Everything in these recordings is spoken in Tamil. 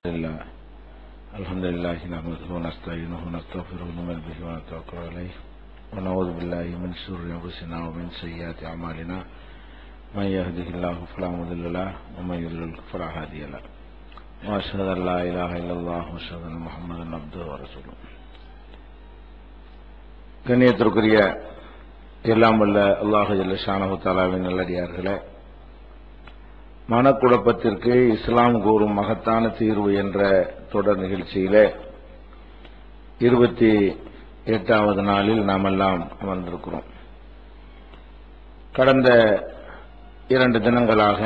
الحمد لله نحمده ونستعينه ونستغفره ونؤمن به ونتوكل عليه ونعوذ بالله من شرور انفسنا ومن سيئات اعمالنا من يهده الله فلا مضل له ومن يضلل فلا هادي له واشهد ان لا اله الا الله واشهد ان محمدا عبده ورسوله. கண்ணியத்திற்குரிய எல்லாம் வல்ல அல்லாஹ் ஜல்ல ஷானஹு தஆலாவின் நல்லடியார்களே, மனக்குழப்பத்திற்கு இஸ்லாம் கூறும் மகத்தான தீர்வு என்ற தொடர் நிகழ்ச்சியிலே 28வது நாளில் நாம் எல்லாம் அமர்ந்திருக்கிறோம். கடந்த 2 தினங்களாக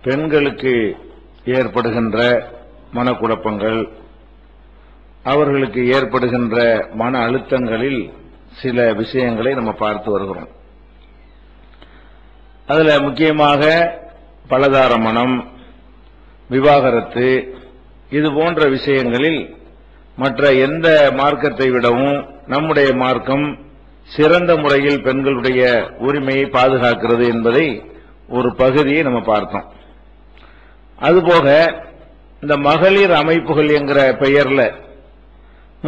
பெண்களுக்கு ஏற்படுகின்ற மனக்குழப்பங்கள், அவர்களுக்கு ஏற்படுகின்ற மன அழுத்தங்களில் சில விஷயங்களை நம்ம பார்த்து வருகிறோம். அதுல முக்கியமாக பலதார மனம், விவாகரத்து, இது போன்ற விஷயங்களில் மற்ற எந்த மார்க்கத்தை விடவும் நம்முடைய மார்க்கம் சிறந்த முறையில் பெண்களுடைய உரிமையை பாதுகாக்கிறது என்பதை ஒரு பகுதியை நம்ம பார்த்தோம். அதுபோக இந்த மகளிர் அமைப்புகள் என்கிற பெயர்ல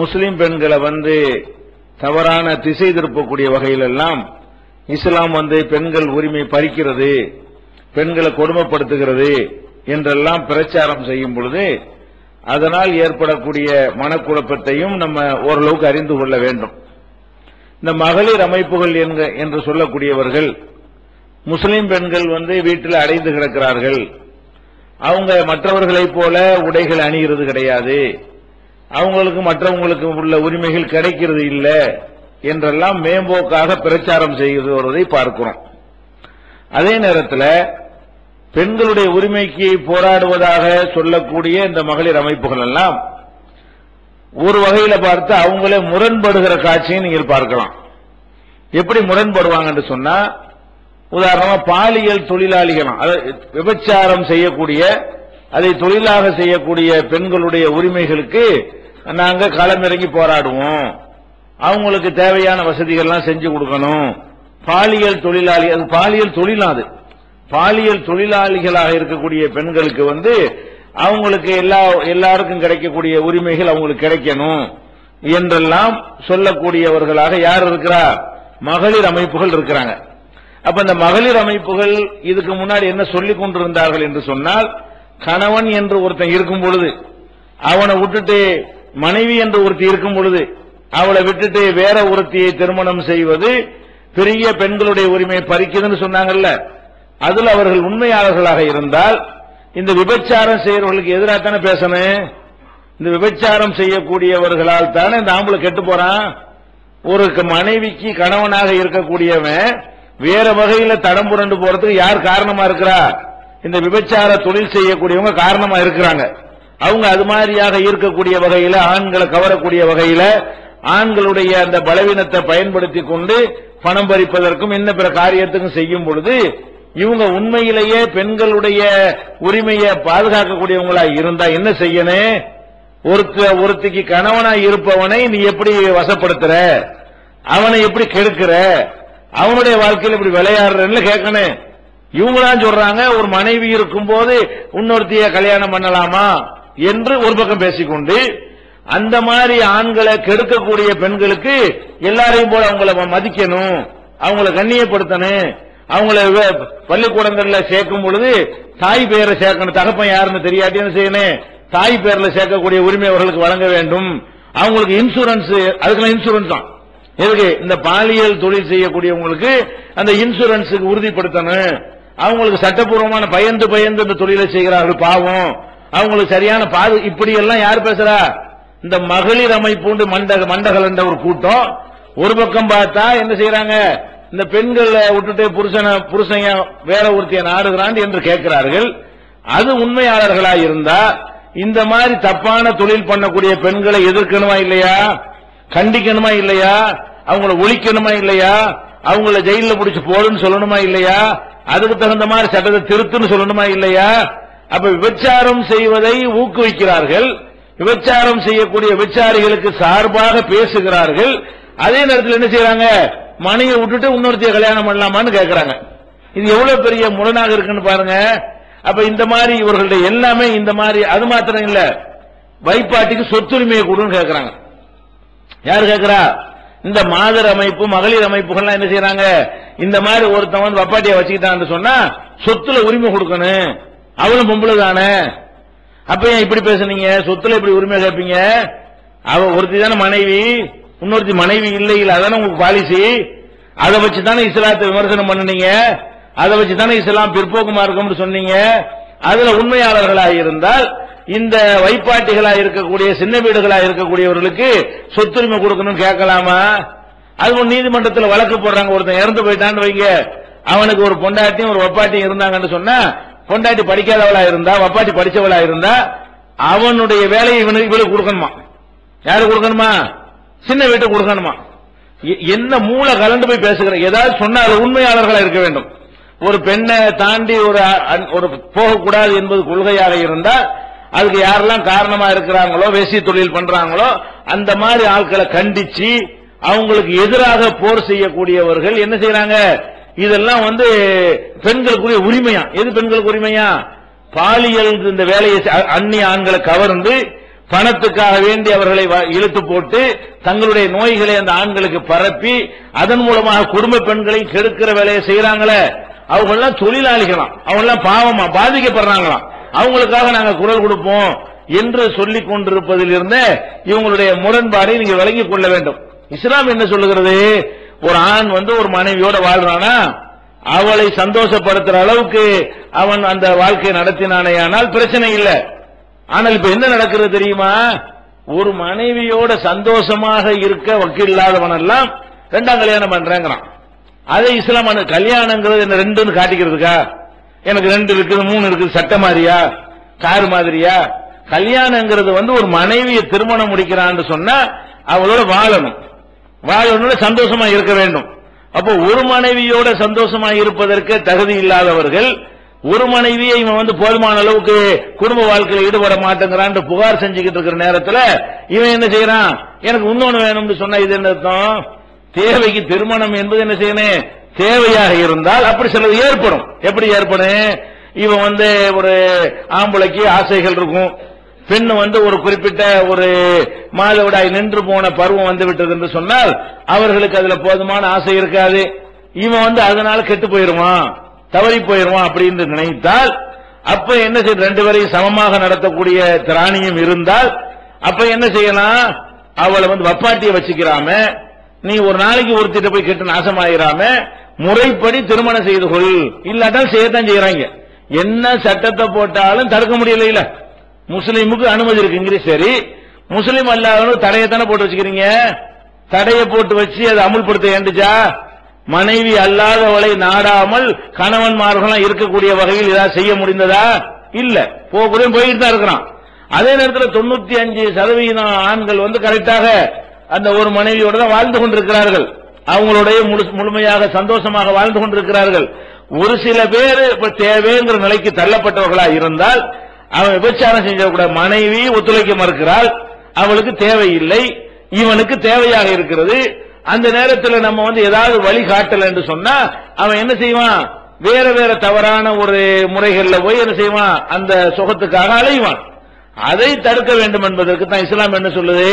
முஸ்லிம் பெண்களை தவறான திசை திருப்பக்கூடிய வகையிலெல்லாம் இஸ்லாம் பெண்கள் உரிமை பறிக்கிறது, பெண்களை கொடுமைப்படுத்துகிறது என்றெல்லாம் பிரச்சாரம் செய்யும் பொழுது அதனால் ஏற்படக்கூடிய மனக்குழப்பத்தையும் நம்ம ஓரளவுக்கு அறிந்து கொள்ள வேண்டும். இந்த மகளிர் அமைப்புகள் என்று சொல்லக்கூடியவர்கள் முஸ்லிம் பெண்கள் வீட்டில் அடைந்து கிடக்கிறார்கள், அவங்க மற்றவர்களைப் போல உடைகள் அணிகிறது கிடையாது, அவங்களுக்கு மற்றவங்களுக்கு உள்ள உரிமைகள் கிடைக்கிறது இல்லை என்றெல்லாம் மேம்போக்காக பிரச்சாரம் செய்து வருவதை பார்க்கிறோம். அதே நேரத்தில் பெண்களுடைய உரிமைக்கு போராடுவதாக சொல்லக்கூடிய இந்த மகளிர் அமைப்புகள் எல்லாம் ஒரு வகையில பார்த்து அவங்களே முரண்படுகிற காட்சியை நீங்கள் பார்க்கலாம். எப்படி முரண்படுவாங்க சொன்னா, உதாரணமா பாலியல் தொழிலாளிகள், விபச்சாரம் செய்யக்கூடிய, அதை தொழிலாக செய்யக்கூடிய பெண்களுடைய உரிமைகளுக்கு நாங்க களமிறங்கி போராடுவோம், அவங்களுக்கு தேவையான வசதிகள்லாம் செஞ்சு கொடுக்கணும். பாலியல் தொழிலாளி, அது பாலியல் தொழிலாது, பாலியல் தொழிலாளிகளாக இருக்கக்கூடிய பெண்களுக்கு அவங்களுக்கு எல்லாருக்கும் கிடைக்கக்கூடிய உரிமைகள் அவங்களுக்கு கிடைக்கணும் என்றெல்லாம் சொல்லக்கூடியவர்களாக யார் இருக்கிறா? மகளிர் அமைப்புகள் இருக்கிறாங்க. அப்ப இந்த மகளிர் அமைப்புகள் இதுக்கு முன்னாடி என்ன சொல்லிக் கொண்டிருந்தார்கள் என்று சொன்னால், கணவன் என்று ஒருத்தன் இருக்கும் பொழுது, அவனை விட்டுட்டு மனைவி என்று ஒருத்தி இருக்கும் பொழுது அவளை விட்டுட்டு வேற ஒருத்தியை திருமணம் செய்வது பெரிய பெண்களுடைய உரிமையை பறிக்குதுன்னு சொன்னாங்கல்ல. அதுல அவர்கள் உண்மையாளர்களாக இருந்தால் இந்த விபச்சாரம் செய்யறவர்களுக்கு எதிராக தானே பேசணும். இந்த விபச்சாரம் செய்யக்கூடியவர்களால் தானே இந்த ஆம்பளை கெட்டு போறான். ஒரு மனைவிக்கு கணவனாக இருக்கக்கூடியவன் வேற வகையில தடம் புரண்டு போறதுக்கு யார் காரணமா இருக்கிறா? இந்த விபச்சார தொழில் செய்யக்கூடியவங்க காரணமா இருக்கிறாங்க. அவங்க அது மாதிரியாக இருக்கக்கூடிய வகையில, ஆண்களை கவரக்கூடிய வகையில, ஆண்களுடைய அந்த பலவீனத்தை பயன்படுத்தி கொண்டு பணம் பறிப்பதற்கும் என்ன பிற காரியத்துக்கும் செய்யும் பொழுது இவங்க உண்மையிலேயே பெண்களுடைய உரிமையை பாதுகாக்கக்கூடியவங்களா இருந்தா என்ன செய்யணும்? ஒருத்திக்கு கணவனா இருப்பவனை நீ எப்படி வசப்படுத்துற, அவனை எப்படி கெடுக்கிற, அவனுடைய வாழ்க்கையில் இப்படி விளையாடுறன்னு கேட்கணும். இவங்களாம் சொல்றாங்க ஒரு மனைவி இருக்கும் போது இன்னொருத்திய கல்யாணம் பண்ணலாமா என்று ஒரு பக்கம் பேசிக்கொண்டு, அந்த மாதிரி ஆண்களை கெடுக்கக்கூடிய பெண்களுக்கு எல்லாரையும் போல அவங்களை மதிக்கணும், அவங்களை கண்ணியப்படுத்தணும், அவங்களை பள்ளிக்கூடங்கள்ல சேர்க்கும் பொழுது தாய் பெயரை சேர்க்கணும், தகப்பன் யாருன்னு தெரியாட்டி என்ன செய்யணும், தாய் பெயர்ல சேர்க்கக்கூடிய உரிமை அவர்களுக்கு வழங்க வேண்டும். அவங்களுக்கு இன்சூரன்ஸ், அதுக்கெல்லாம் இன்சூரன்ஸ் தான் எதுக்கு? இந்த பாலியல் தொழில் செய்யக்கூடியவங்களுக்கு அந்த இன்சூரன்ஸுக்கு உறுதிப்படுத்தணும். அவங்களுக்கு சட்டப்பூர்வமான பயந்து இந்த தொழிலை செய்கிறார்கள், பாவம், அவங்களுக்கு சரியான இப்படி எல்லாம் யார் பேசுறா? இந்த மகளிர் அமைப்பு மண்டகள் என்ற ஒரு கூட்டம். ஒரு பக்கம் பார்த்தா என்ன செய்யறாங்க, இந்த பெண்களை விட்டுட்டு புருஷன் வேற ஒருத்திய நாடுகிறான் என்று கேட்கிறார்கள். அது உண்மையாளர்களா இருந்தா இந்த மாதிரி தப்பான தொழில் பண்ணக்கூடிய பெண்களை எதிர்க்கணுமா இல்லையா? கண்டிக்கணுமா இல்லையா? அவங்களை ஒழிக்கணுமா இல்லையா? அவங்கள ஜெயில பிடிச்சு போடுன்னு சொல்லணுமா இல்லையா? அதுக்கு தகுந்த மாதிரி சட்டத்தை திருத்துன்னு சொல்லணுமா இல்லையா? அப்ப விபச்சாரம் செய்வதை ஊக்குவிக்கிறார்கள், விபச்சாரம் செய்யக்கூடிய விபச்சாரிகளுக்கு சார்பாக பேசுகிறார்கள். அதே நேரத்தில் என்ன செய்யறாங்க, மனைவியை விட்டுட்டு இன்னொருத்தைய கல்யாணம் பண்ணலாமான்னு கேட்கிறாங்க. இது எவ்வளவு பெரிய முரணாக இருக்குன்னு பாருங்க. அப்ப இந்த மாதிரி இவர்களுடைய எல்லாமே இந்த மாதிரி. அது மாத்திரம் இல்ல, வைப்பாட்டிக்கு சொத்துரிமையை கொடுன்னு கேட்கிறாங்க. யாரு கேட்கிறா? இந்த மாதர் அமைப்பு, மகளிர் அமைப்புகள்லாம் என்ன செய்யறாங்க, இந்த மாதிரி ஒருத்தன் வந்து வப்பாட்டியை வச்சுக்கிட்டான்னு சொன்னா சொத்துல உரிமை கொடுக்கணும், அவளும் பொம்பளை தானே. அப்ப ஏன் இப்படி பேசுனீங்க? சொத்துல இப்படி உரிமை கேட்பீங்க? அவ ஒருத்தி தானே மனைவி, இன்னொருத்தி மனைவி இல்லை, இல்ல அதானே உங்களுக்கு பாலிசி. அதை வச்சு தானே இஸ்லாத்தை விமர்சனம் பண்ணுனீங்க, அதை வச்சு தானே இஸ்லாம் பிற்போக்கு மார்க்கம்னு சொன்னீங்க. அதுல உண்மையாளர்களாக இருந்தால் இந்த வைப்பாட்டிகளா இருக்கக்கூடிய சின்ன வீடுகளா இருக்கக்கூடியவர்களுக்கு சொத்துரிமை கொடுக்கணும்னு கேட்கலாமா? அது நீதிமன்றத்தில் வழக்கு போடுறாங்க. ஒருத்தன் இறந்து போயிட்டான்னு வைங்க, அவனுக்கு ஒரு பொண்டாட்டியும் ஒரு வப்பாட்டியும் இருந்தாங்கன்னு சொன்னா, பொண்டாட்டி படிக்காதவளா இருந்தா வப்பாட்டி படிச்சவளா இருந்தா அவனுடைய வேலையை இவனுக்கு கொடுக்கணுமா? யாரு கொடுக்கணுமா? சின்ன வீட்டுக்கு கொடுக்கணுமா? என்ன மூளை கலந்து போய் பேசுகிற? ஏதாவது சொன்னால் உண்மையாளர்களா இருக்க வேண்டும். ஒரு பெண்ணை தாண்டி ஒரு போகக்கூடாது என்பது கொள்கையாக இருந்தால் அதுக்கு யாரெல்லாம் காரணமா இருக்கிறாங்களோ, வேசி தொழில் பண்றாங்களோ அந்த மாதிரி ஆட்களை கண்டிச்சு அவங்களுக்கு எதிராக போர் செய்யக்கூடியவர்கள் என்ன செய்யறாங்க? இதெல்லாம் வந்து பெண்களுக்குரிய உரிமையா? எது பெண்களுக்கு உரிமையா? பாலியல் இந்த வேலையை அந்நிய ஆண்களை கவர்ந்து பணத்துக்காக வேண்டி அவர்களை இழுத்து போட்டு தங்களுடைய நோய்களை அந்த ஆண்களுக்கு பரப்பி அதன் மூலமாக குடும்ப பெண்களை கெடுக்கிற வேலையை செய்யறாங்களே, அவங்க எல்லாம் தொழிலாளிகளாம், அவங்க எல்லாம் பாவமா பாதிக்கப்படுறாங்களாம். அவங்களுக்காக நாங்க குரல் கொடுப்போம் என்று சொல்லிக் கொண்டிருப்பதில் இருந்து இவங்களுடைய முரண்பாடை நீங்க விளங்கிக் கொள்ள வேண்டும். இஸ்லாம் என்ன சொல்லுகிறது? ஒரு ஆண் வந்து ஒரு மனைவியோட வாழ்றானா, அவளை சந்தோஷப்படுத்துற அளவுக்கு அவன் அந்த வாழ்க்கையை நடத்தினானே ஆனால் பிரச்சனை இல்லை. ஆனால் இப்ப என்ன நடக்கிறது தெரியுமா? ஒரு மனைவியோட சந்தோஷமாக இருக்க வக்கில்லாதவன் எல்லாம் ரெண்டாம் கல்யாணம் பண்றேங்கிறான். அதை இஸ்லாம் கல்யாணங்கிறது என்ன ரெண்டுன்னு காட்டிக்கிறதுக்கா? எனக்கு 2 இருக்குது 3 இருக்குது, சட்ட மாதிரியா, கார் மாதிரியா? கல்யாணங்கிறது வந்து ஒரு மனைவியை திருமணம் முடிக்கிறான்னு சொன்னா அவளோட வாழணும், சந்தோஷமா இருக்க வேண்டும். அப்போ ஒரு மனைவியோட சந்தோஷமா இருப்பதற்கு தகுதி இல்லாதவர்கள் ஒரு மனைவியை இவன் வந்து போதுமான அளவுக்கு குடும்ப வாழ்க்கையில் ஈடுபட மாட்டேங்கிறான் புகார் செஞ்சுக்கிட்டு இருக்கிற நேரத்தில் இவன் என்ன செய்யறான்? எனக்கு இன்னொன்னு வேணும்னு சொன்னா இது என்ன அர்த்தம்? தேவைக்கு திருமணம் என்பது என்ன செய்யணும்? தேவையாக இருந்தால் அப்படி சிலது ஏற்படும். எப்படி ஏற்படும்? இவன் வந்து ஒரு ஆம்பளைக்கு ஆசைகள் இருக்கும், பெண் வந்து ஒரு குறிப்பிட்ட ஒரு மாதவிடாய் நின்று போன பருவம் வந்து விட்டது என்று சொன்னால் அவர்களுக்கு அதுல போதுமான ஆசை இருக்காது. இவன் வந்து அதனால கெட்டு போயிருவான், தவறி போயிருவான் அப்படின்னு நினைத்தால் அப்ப என்ன செய்ய? 2 பேரையும் சமமாக நடத்தக்கூடிய திராணியும் இருந்தால் அப்ப என்ன செய்யலாம்? அவளை வந்து வப்பாட்டியை வச்சுக்கிறாம, நீ ஒரு நாளைக்கு ஒருத்திட்ட போய் கெட்டு நாசமாயிராம முறைப்படி திருமணம் செய்து கொள். இல்லாட்டால் செய்யத்தான் செய்யறாங்க. என்ன சட்டத்தை போட்டாலும் தடுக்க முடியல. இல்ல முஸ்லீமுக்கு அனுமதி இருக்குங்க, சரி. முஸ்லீம் அல்லாதவனுக்கு தடையத்தானே போட்டு வச்சுக்கிறீங்க. தடையை போட்டு வச்சு அதை அமுல்படுத்த ஏண்டுச்சா? மனைவி அல்லாதவளை நாடாமல் கணவன்மார்கள் இருக்கக்கூடிய வகையில் ஏதாவது செய்ய முடிந்ததா? இல்ல. போயிட்டு தான் இருக்கிறான். அதே நேரத்தில் 95% ஆண்கள் வந்து கரெக்டாக அந்த ஒரு மனைவியோட தான் வாழ்ந்து கொண்டிருக்கிறார்கள். அவங்களுடைய முழுமையாக சந்தோஷமாக வாழ்ந்து கொண்டிருக்கிறார்கள். ஒரு சில பேர் இப்ப தேவைங்கிற நிலைக்கு தள்ளப்பட்டவர்களா இருந்தால் அவன் விபச்சாரம் செஞ்சக்கூட மனைவி ஒத்துழைக்க மறுக்கிறாள், அவளுக்கு தேவையில்லை, இவனுக்கு தேவையாக இருக்கிறது. அந்த நேரத்தில் நம்ம வந்து ஏதாவது வழிகாட்டல என்று சொன்னா அவன் என்ன செய்வான்? வேற வேற தவறான ஒரு முறைகள்ல போய் என்ன செய்வான்? அந்த சுகத்துக்காக அலைவான். அதை தடுக்க வேண்டும் என்பதற்கு தான் இஸ்லாம் என்ன சொல்லுது?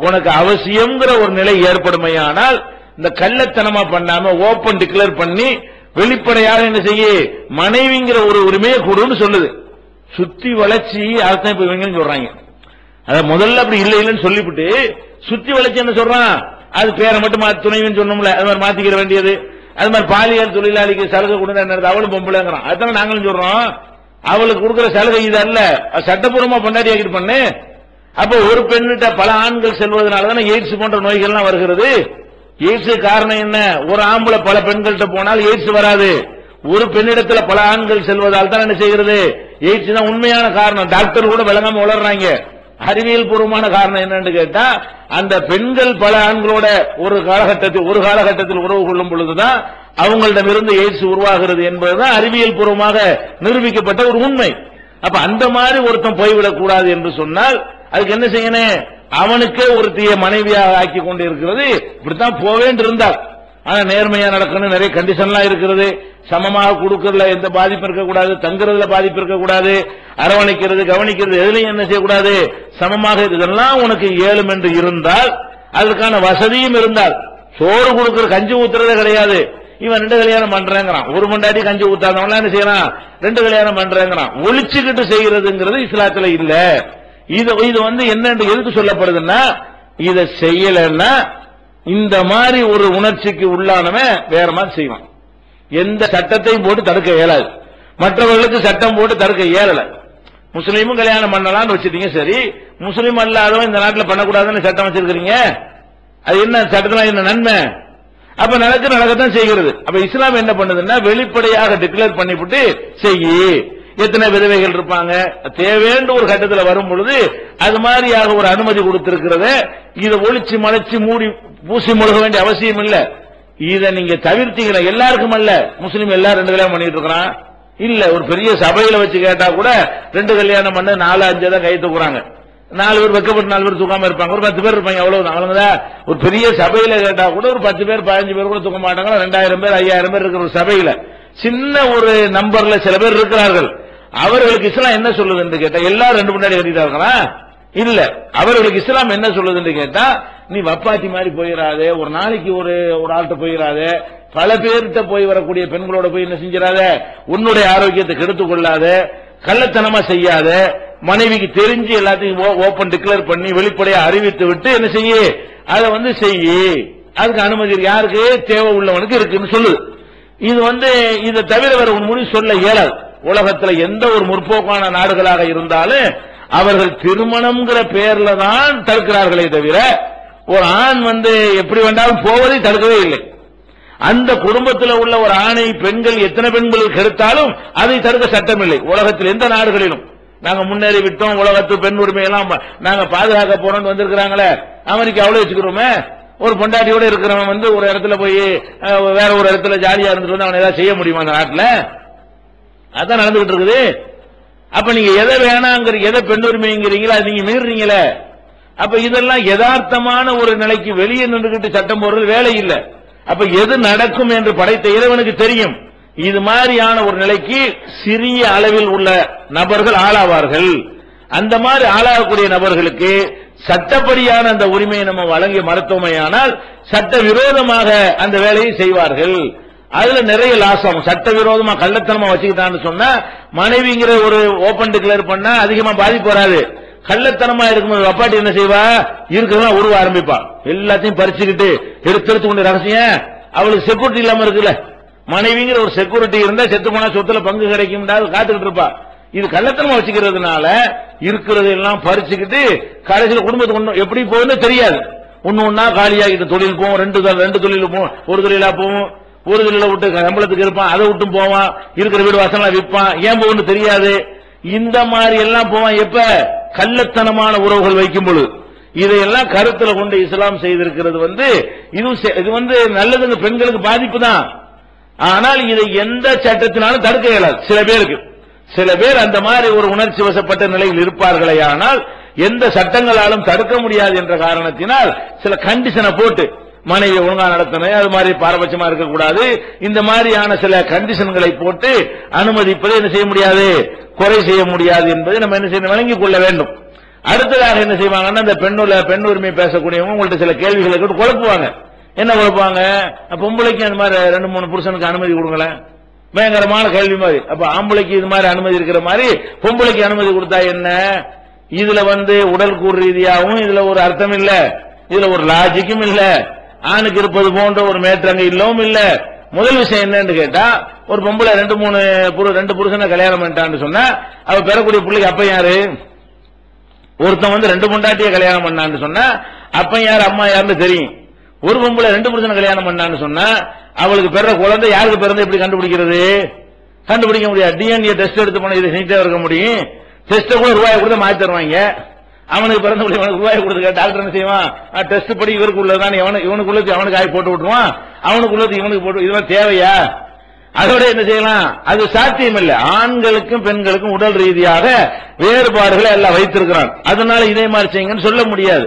உனக்கு அவசியம்ங்கிற ஒரு நிலை ஏற்படுமையானால் இந்த கள்ளத்தனமா பண்ணாம ஓபன் டிக்ளேர் பண்ணி வெளிப்படையாக என்ன செய்ய மனைவிங்கிற ஒரு உரிமையை கொடுன்னு சொல்லுது. சுத்தி வளர்ச்சி அதான் இப்ப இவங்க சொல்றாங்க. அத முதல்ல அப்படி இல்லை இல்லைன்னு சொல்லிவிட்டு சுத்தி வளர்ச்சி என்ன சொல்றான்? அது பேரை மட்டும் துணைவின்னு சொன்னோம்ல, அது மாதிரி மாத்திக்கிற வேண்டியது. அது மாதிரி பாலியல் தொழிலாளிக்கு சலுகை கொடுங்க, அவளும் பொம்பளைங்கிறான். அதுதான் நாங்களும் சொல்றோம். அவளுக்கு கொடுக்கிற சலுகை இது அல்ல, சட்டப்பூர்வமா பொண்டாட்டி ஆக்கிட்டு பண்ணு. அப்ப ஒரு பெண்ணிட்ட பல ஆண்கள் செல்வதனாலதான் எய்ட்ஸ் போன்ற நோய்கள்லாம் வருகிறது. எய்ட்ஸ் காரணம் என்ன? ஒரு ஆம்பளை பல பெண்கள்கிட்ட போனால் எய்ட்ஸ் வராது. ஒரு பெண்ணிடத்துல பல ஆண்கள் செல்வதால் தான் என்ன செய்கிறது? எய்ட்ஸ் தான் உண்மையான காரணம். டாக்டர் கூட விளங்காம வளர்றாங்க. அறிவியல் பூர்வமான காரணம் என்னன்னு கேட்டா அந்த பெண்கள் பல ஆண்களோட ஒரு காலகட்டத்தில் உறவு கொள்ளும் பொழுதுதான் அவங்களிடமிருந்து எய்ட்ஸ் உருவாகிறது என்பதுதான் அறிவியல் பூர்வமாக நிரூபிக்கப்பட்ட ஒரு உண்மை. அப்ப அந்த மாதிரி ஒருத்தன் போய்விடக் கூடாது என்று சொன்னால் அதுக்கு என்ன செய்யணும்? அவனுக்கே ஒருத்திய மனைவியாக ஆக்கி கொண்டு இருக்கிறது. இப்படித்தான் போவேன் இருந்தால் ஆனா நேர்மையா நடக்கணும், நிறைய கண்டிஷன்லாம் இருக்கிறது. சமமாக கொடுக்கறதுல எந்த பாதிப்பும் இருக்கக்கூடாது, தங்குறதுல பாதிப்பு இருக்கக்கூடாது, அரவணைக்கிறது கவனிக்கிறது எதுலையும் என்ன செய்யக்கூடாது, சமமாக இதெல்லாம் உனக்கு இயலும் என்று இருந்தால், அதற்கான வசதியும் இருந்தால், சோறு கொடுக்கிற கஞ்சி ஊத்துறதே கிடையாது, இவன் 2 கல்யாணம் பண்றேங்கிறான். ஒரு மண்டாட்டி கஞ்சி ஊத்தாதவன் என்ன செய்யறான், 2 கல்யாணம் பண்றேங்கிறான். ஒளிச்சுக்கிட்டு செய்யறதுங்கிறது இஸ்லாத்துல இல்ல. இது வந்து என்ன எதுக்கு சொல்லப்படுதுன்னா, இதை செய்யலன்னா இந்த மாதிரி ஒரு உணர்ச்சிக்கு உள்ளானவன் வேற மாதிரி செய்வான். எந்த சட்டத்தையும் போட்டு தடுக்க இயலாது, மற்றவர்களுக்கு சட்டம் போட்டு தடுக்க இயலல. முஸ்லீமும் கல்யாணம் பண்ணலாம்னு வச்சுட்டீங்க, சரி, முஸ்லீம் அல்லாதவன் இந்த நாட்டில் பண்ணக்கூடாதுன்னு சட்டம் வச்சிருக்கீங்க, அது என்ன சட்டத்துல என்ன நன்மை? அப்ப நடக்கத்தான் செய்கிறது. அப்ப இஸ்லாம் என்ன பண்ணுதுன்னா, வெளிப்படையாக டிக்ளேர் பண்ணிவிட்டு செய்யி. எத்தனை விதவைகள் இருப்பாங்க, தேவையான ஒரு கட்டத்தில் வரும் பொழுது அது மாதிரியாக ஒரு அனுமதி கொடுத்திருக்கிறத இதை ஒளிச்சு மலைச்சு மூடி பூசி முழுக வேண்டிய அவசியம் இல்ல. இதை நீங்க தவிர்த்தீங்களா, எல்லாருக்கும் அல்ல, முஸ்லீம் எல்லாரும் 2 கல்யாணம் பண்ணிட்டு இருக்கிறான் இல்ல. ஒரு பெரிய சபையில வச்சு கேட்டா கூட 2 கல்யாணம் பண்ண 4-5 தான் கை தூக்குறாங்க. 4 பேர் வெக்கப்பட்டு 4 பேர் தூக்காம இருப்பாங்க, ஒரு 10 பேர் இருப்பாங்க, அவ்வளவுதான். அவங்கதான் ஒரு பெரிய சபையில கேட்டா கூட ஒரு 10 பேர் 15 பேர் கூட தூக்க மாட்டாங்க. 2000 பேர் 5000 பேர் இருக்கிற ஒரு சபையில சின்ன ஒரு நம்பர்ல சில பேர் இருக்கிறார்கள். அவர்களுக்கு இஸ்லாம் என்ன சொல்லுது என்று கேட்டா, எல்லாரும் 2 முன்னாடி கட்டிட்டார்களா இல்ல. அவர்களுக்கு இஸ்லாம் என்ன சொல்லுது என்று கேட்டா, நீ வப்பாத்தி மாதிரி போயிடாதே, ஒரு நாளைக்கு ஒரு ஆள்கிட்ட போயிடாதே, பல பேர்கிட்ட போய் வரக்கூடிய பெண்களோட போய் என்ன செஞ்சிடாத, உன்னுடைய ஆரோக்கியத்தை கெடுத்துக் கொள்ளாத, கள்ளத்தனமா செய்யாத, மனைவிக்கு தெரிஞ்சு எல்லாத்தையும் ஓபன் டிக்ளேர் பண்ணி வெளிப்படையா அறிவித்து விட்டு என்ன செய்ய, அதை வந்து செய்யி. அதுக்கு அனுமதி யாருக்கு, தேவை உள்ளவனுக்கு இருக்குன்னு சொல்லுது. இது வந்து இதை தவிர வேற ஒரு முடிவு சொல்ல இயலாது. உலகத்தில் எந்த ஒரு முற்போக்கான நாடுகளாக இருந்தாலும் அவர்கள் திருமணம்ங்கிற பெயர்ல தான் தடுக்கிறார்களே தவிர, ஒரு ஆண் வந்து எப்படி வேண்டாலும் போவதை தடுக்கவே இல்லை. அந்த குடும்பத்தில் உள்ள ஒரு ஆணை பெண்கள் எத்தனை பெண்கள் கெடுத்தாலும் அதை தடுக்க சட்டம் இல்லை. உலகத்தில் எந்த நாடுகளிலும் நாங்க முன்னேறி விட்டோம், உலகத்து பெண் உரிமை எல்லாம் நாங்க பாதுகாக்க போறோம்னு வந்திருக்கிறாங்களே. அமெரிக்காவில் வச்சுக்கிறோமே, ஒரு பொண்டாட்டியோட இருக்கிறவன் வந்து ஒரு இடத்துல போய் வேற ஒரு இடத்துல ஜாலியா இருந்துட்டு வந்து அவன் ஏதாவது செய்ய முடியுமா அந்த நாட்டில்? அதான் நடந்துகிட்டு இருக்குது. அப்ப நீங்க எதை வேணாங்கிற, எதை பெண் உரிமைங்கிறீங்களா, அது நீங்க மீறீங்களே. அப்ப இதெல்லாம் யதார்த்தமான ஒரு நிலைக்கு வெளியே நின்றுகிட்டு சட்டம் போடுறது வேலை இல்லை. அப்ப எது நடக்கும் என்று படைத்த இறைவனுக்கு தெரியும். இது மாதிரியான ஒரு நிலைக்கு சிறிய அளவில் உள்ள நபர்கள் ஆளாவார்கள். அந்த மாதிரி ஆளாகக்கூடிய நபர்களுக்கு சட்டப்படியான அந்த உரிமையை நம்ம வழங்கிய மருத்துவமையானால் சட்ட விரோதமாக அந்த வேலையை செய்வார்கள். அதுல நிறைய லாஸ் ஆகும். சட்டவிரோதமா கள்ளத்தனமா வச்சுக்கிட்டான்னு சொன்னா, மனைவிங்கிற ஒரு ஓபன் டிக்ளேர் பண்ணா அதிகமா பாதிப்பு வராது. கள்ளத்தனமா இருக்கும்போது அப்பாட்டி என்ன செய்வா, இருக்கிறதெல்லாம் உருவ ஆரம்பிப்பா, எல்லாத்தையும் பறிச்சுக்கிட்டு எடுத்து கொண்டு ரகசியம். அவளுக்கு செக்யூரிட்டி இல்லாம இருக்குல்ல, மனைவிங்கிற ஒரு செக்யூரிட்டி இருந்தா செத்து போனா சொத்துல பங்கு கிடைக்கும் காத்துக்கிட்டு இருப்பா. இது கள்ளத்தனமா வச்சுக்கிறதுனால இருக்கிறது எல்லாம் பறிச்சுக்கிட்டு கடைசியில் குடும்பத்துக்கு எப்படி போகுதுன்னு தெரியாது. ஒன்னா காலியாகிட்டு தொழில் போவோம், 2 தொழில் போவோம், ஒரு தொழிலா போவோம், ஒரு தொழில விட்டு சம்பளத்துக்கு இருப்பான், அதை விட்டும் போவான், இருக்கிற வீடு வாசலாம் விற்பான், ஏன் போகுன்னு தெரியாது. இந்த மாதிரி எல்லாம் போவான். எப்ப கள்ளத்தனமான உறவுகள் வைக்கும் பொழுது இதையெல்லாம் கருத்துல கொண்டு இஸ்லாம் செய்திருக்கிறது வந்து இது வந்து நல்லதுங்க, பெண்களுக்கு பாதிப்பு தான். ஆனால் இதை எந்த சட்டத்தினாலும் தடுக்க இயலாது. சில பேர் அந்த மாதிரி ஒரு உணர்ச்சி வசப்பட்ட நிலையில் இருப்பார்களே, ஆனால் எந்த சட்டங்களாலும் தடுக்க முடியாது என்ற காரணத்தினால் சில கண்டிஷனை போட்டு மனைவி ஒழுங்கா நடத்தணும், அது மாதிரி பாரபட்சமா இருக்கக்கூடாது, இந்த மாதிரியான சில கண்டிஷன்களை போட்டு அனுமதிப்பதை என்ன செய்ய முடியாது, குறை செய்ய முடியாது என்பதை நம்ம என்ன செய்ய வழங்கிக் கொள்ள வேண்டும். அடுத்ததாக என்ன செய்வாங்கன்னா, இந்த பெண் உரிமை பேசக்கூடியவங்க உங்கள்ட்ட சில கேள்விகளை கேட்டு குழப்புவாங்க. என்ன குழப்புவாங்க, பொம்பளைக்கு அந்த மாதிரி 2-3 புருஷனுக்கு அனுமதி கொடுங்களேன், பயங்கரமான கேள்வி மாதிரி. அப்ப ஆம்பளைக்கு இது மாதிரி அனுமதி இருக்கிற மாதிரி பொம்பளைக்கு அனுமதி கொடுத்தா என்ன? இதுல வந்து உடல் கூறு ரீதியாகவும் இதுல ஒரு அர்த்தம் இல்ல, இதுல ஒரு லாஜிக்கும் இல்ல, ஆணுக்கு இருப்பது போன்ற ஒரு மேற்றங்க இல்லவும் இல்ல. முதல் விஷயம் என்னன்னு கேட்டா, ஒரு பொம்பளை 2 புருஷனை கல்யாணம் பண்ணிட்டான்னு சொன்னா அவ பெறக்கூடிய பிள்ளைக்கு அப்ப யாரு? ஒருத்தன் வந்து 2 பொண்டாட்டிய கல்யாணம் பண்ணான்னு சொன்னா அப்ப யாரு அம்மா யாருன்னு தெரியும். ஒரு பொம்பளை 2 புருஷனை கல்யாணம் பண்ணான்னு சொன்னா அவளுக்கு பிறந்த குழந்தை யாருக்கு பிறந்த எப்படி கண்டுபிடிக்கிறது? கண்டுபிடிக்க முடியாது. டிஎன்ஏ டெஸ்ட் எடுத்து பண்ண இதை நீட்டா இருக்க முடியும். டெஸ்ட் கூட ரூபாய் கொடுத்து மாத்தி தருவாங்க. அவனுக்கு பிறந்த இவனுக்கு ரூபாய் கொடுத்து டாக்டர் என்ன செய்வான், டெஸ்ட் படி இவருக்கு உள்ளதான் இவனுக்கு உள்ளது அவனுக்கு ஆகி போட்டு விட்டுருவான், அவனுக்கு உள்ளது இவனுக்கு போட்டு. இதெல்லாம் தேவையா? அதோட என்ன செய்யலாம்? அது சாத்தியம் இல்லை. ஆண்களுக்கும் பெண்களுக்கும் உடல் ரீதியாக வேறுபாடுகளை எல்லாம் வைத்திருக்கிறான். அதனால இதே மாதிரி செய்யுங்கன்னு சொல்ல முடியாது.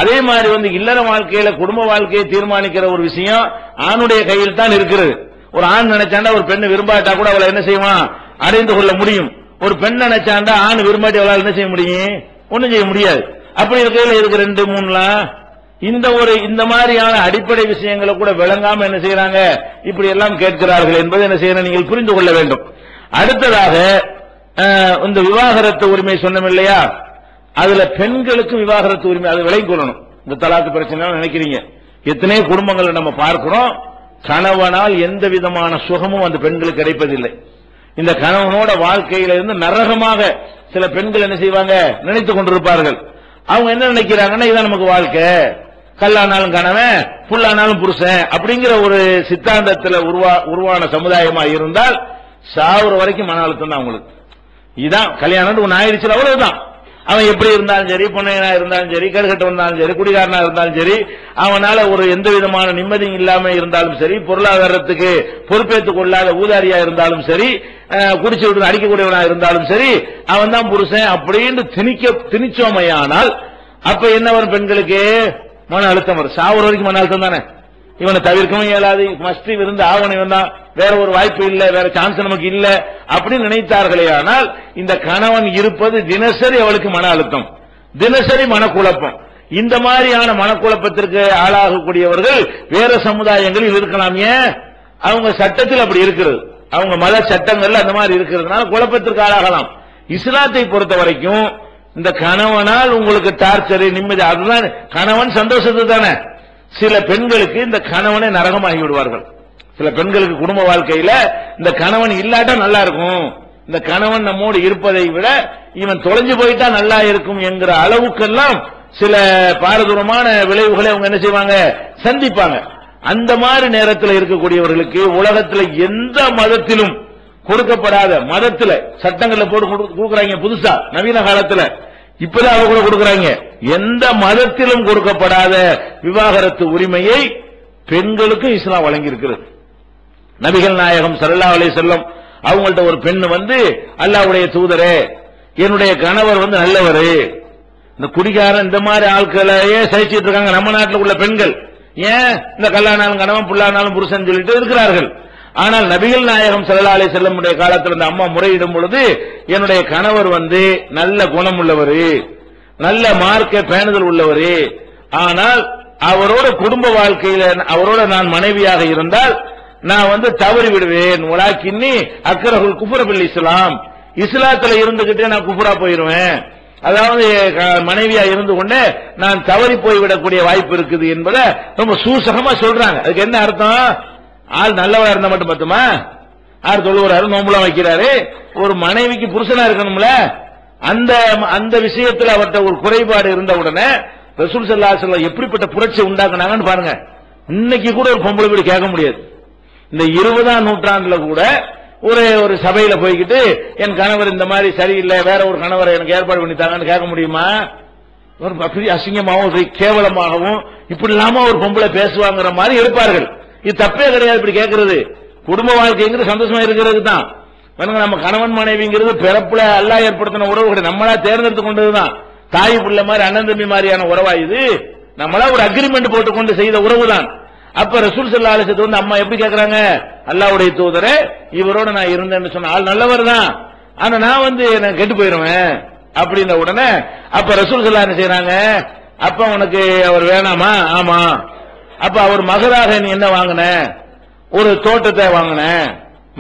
அதே மாதிரி வந்து இல்லற வாழ்க்கையில குடும்ப வாழ்க்கையை தீர்மானிக்கிற ஒரு விஷயம் ஆணுடைய கையில் தான் இருக்கிறது. ஒரு ஆண் நினைச்சாண்டா ஒரு பெண்ணு விரும்பாட்டா கூட அவளை என்ன செய்வான், அடைந்து கொள்ள முடியும். ஒரு பெண் நினைச்சாண்டா ஆண் விரும்பாட்டி அவளால் என்ன செய்ய முடியும், ஒண்ணும் செய்ய முடியாது. அப்படி இருக்கையில் இதுக்கு 2 3லாம் இந்த மாதிரியான அடிப்படை விஷயங்களை கூட விளங்காம என்ன செய்யறாங்க, இப்படி எல்லாம் கேட்கிறார்கள் என்பதை என்ன செய்யணும், நீங்கள் புரிந்து கொள்ள வேண்டும். அடுத்ததாக இந்த விவாகரத்து உரிமை சொன்னோம் இல்லையா, அதுல பெண்களுக்கு விவாகரத்து உரிமை அது விளங்கிக் கொள்ளணும். இந்த தலாக்கு பிரச்சனை நினைக்கிறீங்க, எத்தனை குடும்பங்களை நம்ம பார்க்கிறோம், கணவனால் எந்த விதமான சுகமும் அந்த பெண்களுக்கு கிடைப்பதில்லை. இந்த கணவனோட வாழ்க்கையில இருந்து நரகமாக சில பெண்கள் என்ன செய்வாங்க, நினைத்துக் கொண்டிருப்பார்கள். அவங்க என்ன நினைக்கிறாங்கன்னா, இதான் நமக்கு வாழ்க்கை, கல்லானாலும் கணவன் புல்லானாலும் புருஷன் அப்படிங்கிற ஒரு சித்தாந்தத்தில் உருவான சமுதாயமா இருந்தால் சாவுற வரைக்கும் மன அழுத்தம் தான் அவங்களுக்கு. இதுதான் கல்யாணம் ஒன்னு ஆயிடுச்சு, அவ்வளவுதான். அவன் எப்படி இருந்தாலும் சரி, பொண்ணையனா இருந்தாலும் சரி, கருகட்டு வந்தாலும் சரி, குடிகாரனா இருந்தாலும் சரி, அவனால ஒரு எந்த விதமான நிம்மதியும் இல்லாம இருந்தாலும் சரி, பொருளாதாரத்துக்கு பொறுப்பேற்றுக் கொள்ளாத ஊதாரியா இருந்தாலும் சரி, குடிச்சு விட்டு அடிக்கக்கூடியவனா இருந்தாலும் சரி, அவன் தான் புருஷன் அப்படின்னு திணிச்சோமையானால் அப்ப என்ன வரும், பெண்களுக்கு மன அழுத்தம் வரும். சாவுற வரைக்கும் மன அழுத்தம் தானே. இவனை தவிர்க்கவும் இயலாது, மஸ்ட் இருந்து ஆவணம், இவன் தான், வேற ஒரு வாய்ப்பு இல்ல, வேற சான்ஸ் நமக்கு இல்ல அப்படின்னு நினைத்தார்களே. ஆனால் இந்த கணவன் இருப்பது தினசரி அவளுக்கு மன அழுத்தம், தினசரி மனக்குழப்பம். இந்த மாதிரியான மனக்குழப்பத்திற்கு ஆளாகக்கூடியவர்கள் வேற சமுதாயங்களில் இருக்கலாம். ஏன், அவங்க சட்டத்தில் அப்படி இருக்கிறது, அவங்க மத சட்டங்கள்ல அந்த மாதிரி இருக்கிறதுனால குழப்பத்திற்கு ஆளாகலாம். இஸ்லாத்தை பொறுத்த வரைக்கும் இந்த கணவனால் உங்களுக்கு டார்ச்சர் நிம்மதி, அதுதான் கணவன் சந்தோஷத்து தானே. சில பெண்களுக்கு இந்த கணவனை நரகமாகி விடுவார்கள். சில பெண்களுக்கு குடும்ப வாழ்க்கையில இந்த கணவன் இல்லாட்டா நல்லா இருக்கும், இந்த கணவன் நம்மோடு இருப்பதை விட இவன் தொலைஞ்சு போயிட்டா நல்லா இருக்கும் என்கிற அளவுக்கெல்லாம் சில பாரதூரமான விளைவுகளை அவங்க என்ன செய்வாங்க, சந்திப்பாங்க. அந்த மாதிரி நேரத்தில் இருக்கக்கூடியவர்களுக்கு உலகத்தில் எந்த மதத்திலும் கொடுக்கப்படாத, மதத்தில் சட்டங்கள்ல போட்டு கொடுக்குறாங்க புதுசா நவீன காலத்தில், இப்பதான் அவங்க கூட கொடுக்குறாங்க, எந்த மதத்திலும் கொடுக்கப்படாத விவாகரத்து உரிமையை பெண்களுக்கும் இஸ்லாம் வழங்கி இருக்கிறது. நபிகள் நாயகம் ஸல்லல்லாஹு அலைஹி வஸல்லம் அவங்கள்ட்ட ஒரு பெண் வந்து, அல்லாஹ்வுடைய தூதரே, என்னுடைய கணவர் வந்து நல்லவரு, இந்த குடிகாரன் இந்த மாதிரி ஆட்களையே சகிச்சிட்டு இருக்காங்க நம்ம நாட்டில் உள்ள பெண்கள். ஏன், இந்த கல்லானாலும் கணவன் புல்லானாலும் புருஷன் சொல்லிட்டு இருக்கிறார்கள். ஆனால் நபிகள் நாயகம் ஸல்லல்லாஹு அலைஹி வஸல்லம் காலத்தில் இந்த அம்மா முறையிடும் பொழுது, என்னுடைய கணவர் வந்து நல்ல குணம் உள்ளவர், நல்ல மார்க்க பேணுதல் உள்ளவர், ஆனால் அவரோட குடும்ப வாழ்க்கையில அவரோட நான் மனைவியாக இருந்தால் நான் வந்து தவறி விடுவேன். வலாக்கின்னி அக்ரஹுல் குஃப்ர பில் இஸ்லாம், இஸ்லாத்துல இருந்துகிட்டே நான் குஃப்ரா போயிருவேன், அதாவது மனைவியா இருந்து கொண்டே நான் தவறி போய்விடக்கூடிய வாய்ப்பு இருக்குது என்பதை ரொம்ப சூசகமா சொல்றாங்க. அதுக்கு என்ன அர்த்தம், ஆள் நல்லவா இருந்தா மட்டும் பத்துமா, ஆறு தொழுகிறாரு, நோம்புலாம் வைக்கிறாரு, ஒரு மனைவிக்கு புருஷனா இருக்கணும்ல, அந்த விஷயத்தில் அவர்கிட்ட ஒரு குறைபாடு இருந்த உடனே ரசூல் ஸல்லல்லாஹு அலைஹி வஸல்லம் எப்படிப்பட்ட புரட்சி உண்டாக்குனாங்கன்னு பாருங்க. இன்னைக்கு கூட ஒரு பொம்பளை வீடு கேட்க முடியாது. இந்த 20ஆம் நூற்றாண்டுல கூட ஒரு சபையில போய்கிட்டு என் கணவர் இந்த மாதிரி சரியில்லை, வேற ஒரு கணவரை எனக்கு ஏற்பாடு பண்ணித்தாங்கன்னு கேட்க முடியுமா? ஒரு அசிங்கமாகவும் கேவலமாகவும் இப்படி இல்லாம ஒரு பொம்பளை பேசுவாங்கிற மாதிரி இருப்பார்கள். இது தப்பே கிடையாது இப்படி கேட்கறது. குடும்ப வாழ்க்கைங்கிறது சந்தோஷமா இருக்கிறது தான். நம்ம கணவன் மனைவிங்கிறது பிறப்புல அல்லாஹ் ஏற்படுத்தின உறவு கிடையாது, நம்மளா தேர்ந்தெடுத்து கொண்டதுதான். தாய் பிள்ளை மாதிரி அண்ணன் தம்பி மாதிரியான உறவா இது, நம்மளா ஒரு அக்ரிமெண்ட் போட்டுக்கொண்டு செய்த உறவு தான். அப்ப ரசூல் ஸல்லல்லாஹு அலைஹி வஸல்லம் வந்து அம்மா எப்படி கேட்கறாங்க, அல்லாஹ்வுடைய தூதரே, இவரோட நான் இருந்தேன்னு சொன்ன ஆள் நல்லவர் தான், ஆனா நான் வந்து நான் கெட்டு போயிருவேன் அப்படின்ற உடனே அப்ப ரசூல் ஸல்லல்லாஹு அலைஹி செய்யறாங்க, அப்ப உனக்கு அவர் வேணாமா? ஆமா. அப்ப அவர் மகராக நீ என்ன வாங்கின? ஒரு தோட்டத்தை வாங்கின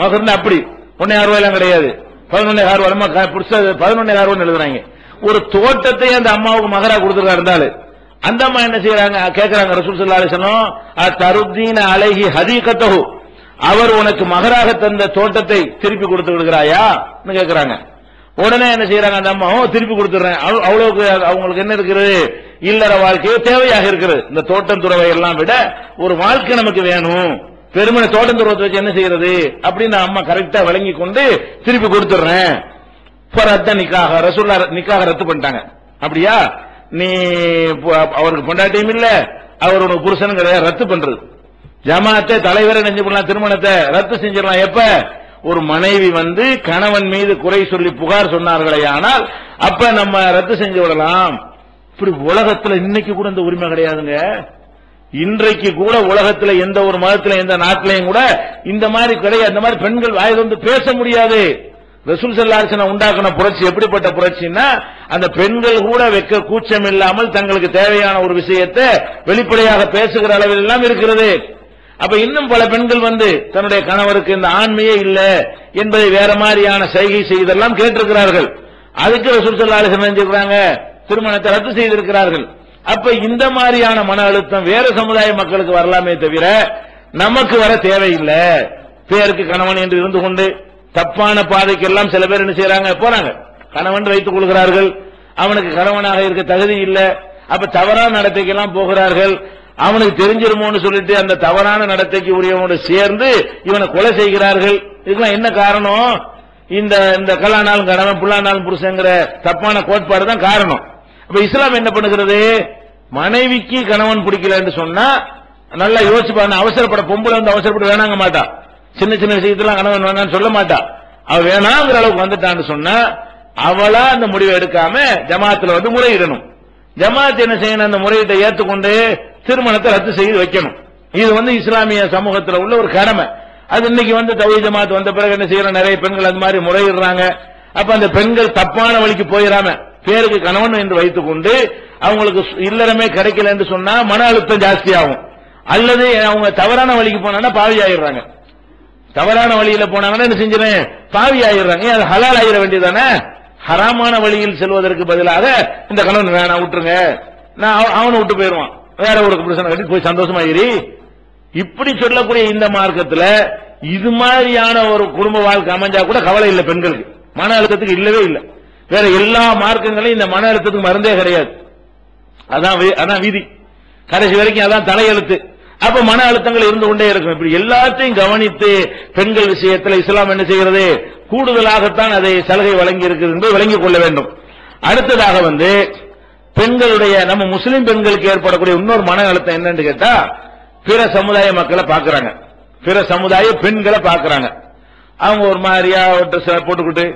மகர்னு. அப்படி 1,600 ரூபாய் கிடையாது, 11,600 ரூபாய் எழுதுறாங்க. ஒரு தோட்டத்தை அந்த அம்மாவுக்கு மகரா கொடுத்துருக்கா இருந்தாலும் அந்த அம்மா என்ன செய்யறாங்க, கேட்கிறாங்க ரசூல் ஸல்லல்லாஹு அலைஹி வஸல்லம், தருதீன அலைஹி ஹதீகத்தஹு, அவர் உனக்கு மகராக தந்த தோட்டத்தை திருப்பி கொடுத்து விடுகிறாயா கேட்கிறாங்க. உடனே என்ன செய்யறாங்க அந்த அம்மா, திருப்பி கொடுத்துறேன். அவ்வளவுக்கு அவங்களுக்கு என்ன இருக்கிறது, இல்லற வாழ்க்கையோ தேவையாக இருக்கிறது. இந்த தோட்டம் துறவை எல்லாம் விட ஒரு வாழ்க்கை நமக்கு வேணும், பெருமனை தோட்டம் துறவத்தை வச்சு என்ன செய்யறது அப்படின்னு அம்மா கரெக்டா விளங்கி கொண்டு திருப்பி கொடுத்துறேன். நிக்காக ரசூலுல்லாஹ் நிக்காக ரத்து பண்ணிட்டாங்க. அப்படியா, நீ அவருக்கு பொண்டாட்டியும் இல்ல, அவர் உனக்கு புருஷன் கிடையாது, ரத்து பண்றது. ஜமாத்தை தலைவரை நெஞ்சு பண்ணலாம், திருமணத்தை ரத்து செஞ்சிடலாம். எப்ப ஒரு மனைவி வந்து கணவன் மீது குறை சொல்லி புகார் சொன்னார்களே ஆனால் அப்ப நம்ம ரத்து செஞ்சு விடலாம். இப்படி உலகத்துல இன்னைக்கு கூட இந்த உரிமை கிடையாதுங்க. இன்றைக்கு கூட உலகத்துல எந்த ஒரு மதத்துல எந்த நாட்டிலையும் கூட இந்த மாதிரி கிடையாது. இந்த மாதிரி பெண்கள் வாய் வந்து பேச முடியாது. ரசூல் ஸல்லல்லாஹு அலைஹி வஸல்லம் உண்டாக்குன புரட்சி எப்படிப்பட்ட புரட்சின்னா, அந்த பெண்கள் கூட வெக்க கூச்சம் இல்லாமல் தங்களுக்கு தேவையான ஒரு விஷயத்தை வெளிப்படையாக பேசுகிற அளவில் எல்லாம் இருக்கிறது. அப்ப இன்னும் பல பெண்கள் வந்து தன்னுடைய கணவருக்கு இந்த ஆண்மையே இல்ல என்பதை வேற மாதிரியான சைகை செய்தெல்லாம் கேட்டிருக்கிறார்கள். அதுக்கு ரசூல் ஸல்லல்லாஹு அலைஹி வஸல்லம் செஞ்சிருக்காங்க, திருமணத்தை ரத்து செய்திருக்கிறார்கள். அப்ப இந்த மாதிரியான மன அழுத்தம் வேற சமுதாய மக்களுக்கு வரலாமே தவிர நமக்கு வர தேவையில்லை. பேருக்கு கணவன் என்று இருந்து கொண்டு தப்பான பாதைக்கெல்லாம் சில பேர் என்ன செய்யறாங்க, போறாங்க. கணவன் வைத்துக் கொள்கிறார்கள், அவனுக்கு கணவனாக இருக்க தகுதி இல்லை. அப்ப தவறான நடத்தைக்கெல்லாம் போகிறார்கள். அவனுக்கு தெரிஞ்சிருமோன்னு சொல்லிட்டு அந்த தவறான நடத்தைக்கு உரியவனோடு சேர்ந்து இவனை கொலை செய்கிறார்கள். இதுக்கெல்லாம் என்ன காரணம்? இந்த கல்லானாலும் கணவன் புல்லானாலும் புருஷங்கிற தப்பான கோட்பாடு தான் காரணம். அப்ப இஸ்லாம் என்ன பண்ணுகிறது, மனைவிக்கு கணவன் பிடிக்கல என்று சொன்னா நல்லா யோசிச்சு பாருங்க. அவசரப்பட பொம்பளை வந்து அவசரப்பட்டு வேணாங்க மாட்டா, சின்ன சின்ன விஷயத்தெல்லாம் கணவன் வேணான்னு சொல்ல மாட்டா. அவ வேணாங்கிற அளவுக்கு வந்துட்டான்னு சொன்னா அவளா அந்த முடிவை எடுக்காம ஜமாத்துல வந்து முறையிடணும். ஜமாத் என்ன செய்யணும், அந்த முறையீட்டை ஏற்றுக்கொண்டு திருமணத்தை ரத்து செய்து வைக்கணும். இது வந்து இஸ்லாமிய சமூகத்தில் உள்ள ஒரு கடமை. அது இன்னைக்கு வந்து தௌஹீத் ஜமாத் வந்த பிறகு என்ன செய்யற, நிறைய பெண்கள் அது மாதிரி முறையிடுறாங்க. அப்ப அந்த பெண்கள் தப்பான வழிக்கு போயிடாம பேருக்கு கணவன் என்று வைத்துக் கொண்டு அவங்களுக்கு இல்லறமே கிடைக்கல என்று சொன்னா மன அழுத்தம் ஜாஸ்தி ஆகும். அல்லது அவங்க தவறான வழிக்கு போனா பாவி ஆயிடுறாங்க. தவறான வழியில போனாங்கன்னா என்ன செஞ்சிடறேன், பாவி ஆயிடுறாங்க. அது ஹலால் ஆயிட வேண்டியதானே. ஹராமான வழியில் செல்வதற்கு பதிலாக இந்த கணவன் வேணாம் விட்டுருங்க, நான் அவனை விட்டு போயிருவான், வேற ஒரு புருஷனை கட்டி போய் சந்தோஷமாயிரி. இப்படி சொல்லக்கூடிய இந்த மார்க்கத்துல இது மாதிரியான ஒரு குடும்ப வாழ்க்கை அமைஞ்சா கூட கவலை இல்லை பெண்களுக்கு, மன அழுத்தத்துக்கு இல்லவே இல்லை. வேற எல்லா மார்க்கங்களையும் இந்த மன அழுத்தத்துக்கு மருந்தே கிடையாது. அதான் விதி, கடைசி வரைக்கும் அதான் தலையெழுத்து. அப்ப மன அழுத்தங்கள் இருந்து கொண்டே இருக்கும். இப்படி எல்லாத்தையும் கவனித்து பெண்கள் விஷயத்தில் இஸ்லாம் என்ன செய்கிறது, கூடுதலாகத்தான் அதை சலுகை வழங்கி இருக்கிறது என்று விளங்கிக் கொள்ள வேண்டும். அடுத்ததாக வந்து பெண்களுடைய நம்ம முஸ்லிம் பெண்களுக்கு ஏற்படக்கூடிய இன்னொரு மன அழுத்தம் என்னன்னு கேட்டா, பிற சமுதாய மக்களை பாக்குறாங்க, பிற சமுதாய பெண்களை பாக்குறாங்க. அவங்க ஒரு மாதிரியா போட்டுக்கிட்டு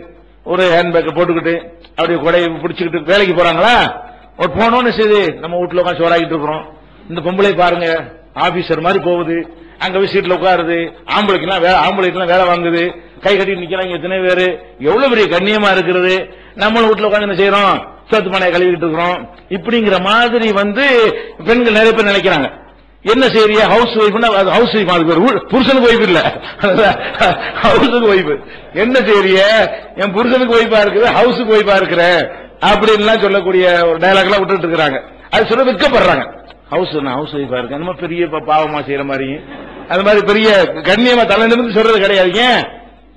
ஒரு ஹேண்ட்பேக் போட்டுக்கிட்டு அப்படி கொடையை பிடிச்சுக்கிட்டு வேலைக்கு போறாங்களா, ஒரு போனோன்னு செய்து நம்ம வீட்டுல உட்காந்து சோறாக்கிட்டு இருக்கிறோம், இந்த பொம்பளை பாருங்க ஆபீசர் மாதிரி போகுது, அங்க போய் சீட்ல உட்காருது, ஆம்பளைக்கெல்லாம் வேலை வாங்குது, கை கட்டி நிக்கிறாங்க எத்தனை பேரு, எவ்வளவு பெரிய கண்ணியமா இருக்கிறது. நம்மளும் வீட்டுல உட்காந்து என்ன செய்யறோம், சோத்து பானையை கழுவிட்டு இருக்கிறோம். இப்படிங்கிற மாதிரி வந்து பெண்கள் நிறைய பேர் நினைக்கிறாங்க. என்ன செய்யறியா, ஹவுஸ் ஒய்ஃப்னா ஹவுஸ் ஒய்ஃப், அதுக்கு புருஷனுக்கு ஒய்ஃப் இல்ல, ஹவுஸுக்கு ஒய்ஃப். என்ன செய்யறிய, என் புருஷனுக்கு ஒய்ஃபா இருக்குது, ஹவுஸுக்கு ஒய்ஃபா இருக்கிற அப்படின்லாம் சொல்லக்கூடிய ஒரு டயலாக் எல்லாம் விட்டுட்டு இருக்கிறாங்க. அது சொல்ல வெட்கப்படுறாங்க. ஹவுஸ் ஒய்ஃபா இருக்கு, அந்த மாதிரி பெரிய பாவமா செய்யற மாதிரி, அது மாதிரி பெரிய கண்ணியமா தலைநிமிர்ந்து சொல்றது கிடையாது. ஏன்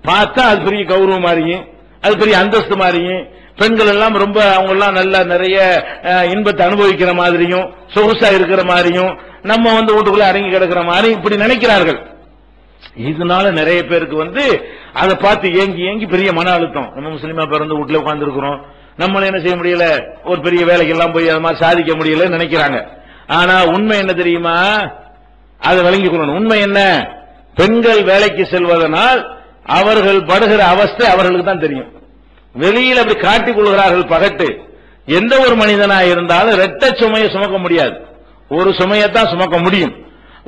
பார்த்தா அது பெரிய கௌரவம் மாதிரியும், அது பெரிய அந்தஸ்து மாதிரியும், பெண்கள் எல்லாம் ரொம்ப அவங்க எல்லாம் நல்ல நிறைய இன்பத்தை அனுபவிக்கிற மாதிரியும் சொகுசா இருக்கிற மாதிரியும், நம்ம வந்து வீட்டுக்குள்ள அடங்கி கிடக்கிற மாதிரி இப்படி நினைக்கிறார்கள். இதனால நிறைய பேருக்கு வந்து அதை பார்த்து ஏங்கி ஏங்கி பெரிய மன அழுத்தம். நம்ம முஸ்லீமா பிறந்து வீட்டுல உட்கார்ந்து இருக்கிறோம், நம்மள என்ன செய்ய முடியல, ஒரு பெரிய வேலைக்கு எல்லாம் போய் அது மாதிரி சாதிக்க முடியல நினைக்கிறாங்க. ஆனா உண்மை என்ன தெரியுமா, அதை விளங்கிக் கொள்ளணும். உண்மை என்ன, பெண்கள் வேலைக்கு செல்வதனால் அவர்கள் படுகிற அவஸ்தை அவர்களுக்கு தான் தெரியும். வெளியில் அப்படி காட்டிக் கொள்கிறார்கள் பகட்டு. எந்த ஒரு மனிதனா இருந்தாலும் இரட்டை சுமையை சுமக்க முடியாது, ஒரு சுமையத்தான் சுமக்க முடியும்.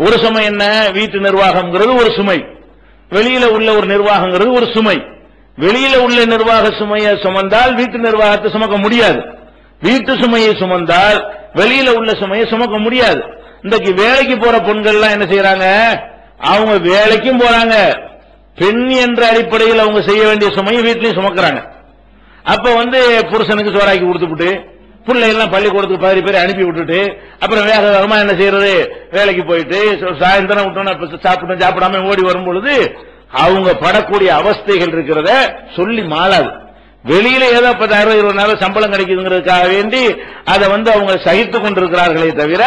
ஒரு சுமை என்ன, வீட்டு நிர்வாகம்ங்கிறது ஒரு சுமை, வெளியில உள்ள ஒரு நிர்வாகங்கிறது ஒரு சுமை. வெளியில உள்ள நிர்வாக சுமையை சுமந்தால் வீட்டு நிர்வாகத்தை சுமக்க முடியாது, வீட்டு சுமையை சுமந்தால் வெளியில உள்ள சுமையை சுமக்க முடியாது. இன்றைக்கு வேலைக்கு போற பெண்கள் எல்லாம் என்ன செய்யறாங்க, அவங்க வேலைக்கும் போறாங்க, பெண் என்ற அடிப்படையில் அவங்க செய்ய வேண்டிய சுமையை வீட்டிலையும் சுமக்கிறாங்க. அப்ப வந்து புருஷனுக்கு சோறாக்கி கொடுத்துட்டு பிள்ளைகள்லாம் பள்ளிக்கூடத்துக்கு 10 பேரை அனுப்பி விட்டுட்டு அப்புறம் வேக வேகமா என்ன செய்யறது, வேலைக்கு போயிட்டு சாயந்தரம் விட்டோம்னா சாப்பிடாம ஓடி வரும் பொழுது அவங்க படக்கூடிய அவஸ்தைகள் இருக்கிறத சொல்லி மாளாது. வெளியில ஏதோ 10,000 20,000 சம்பளம் கிடைக்குதுங்கிறதுக்காக வேண்டி அதை வந்து அவங்க சகித்துக் கொண்டிருக்கிறார்களே தவிர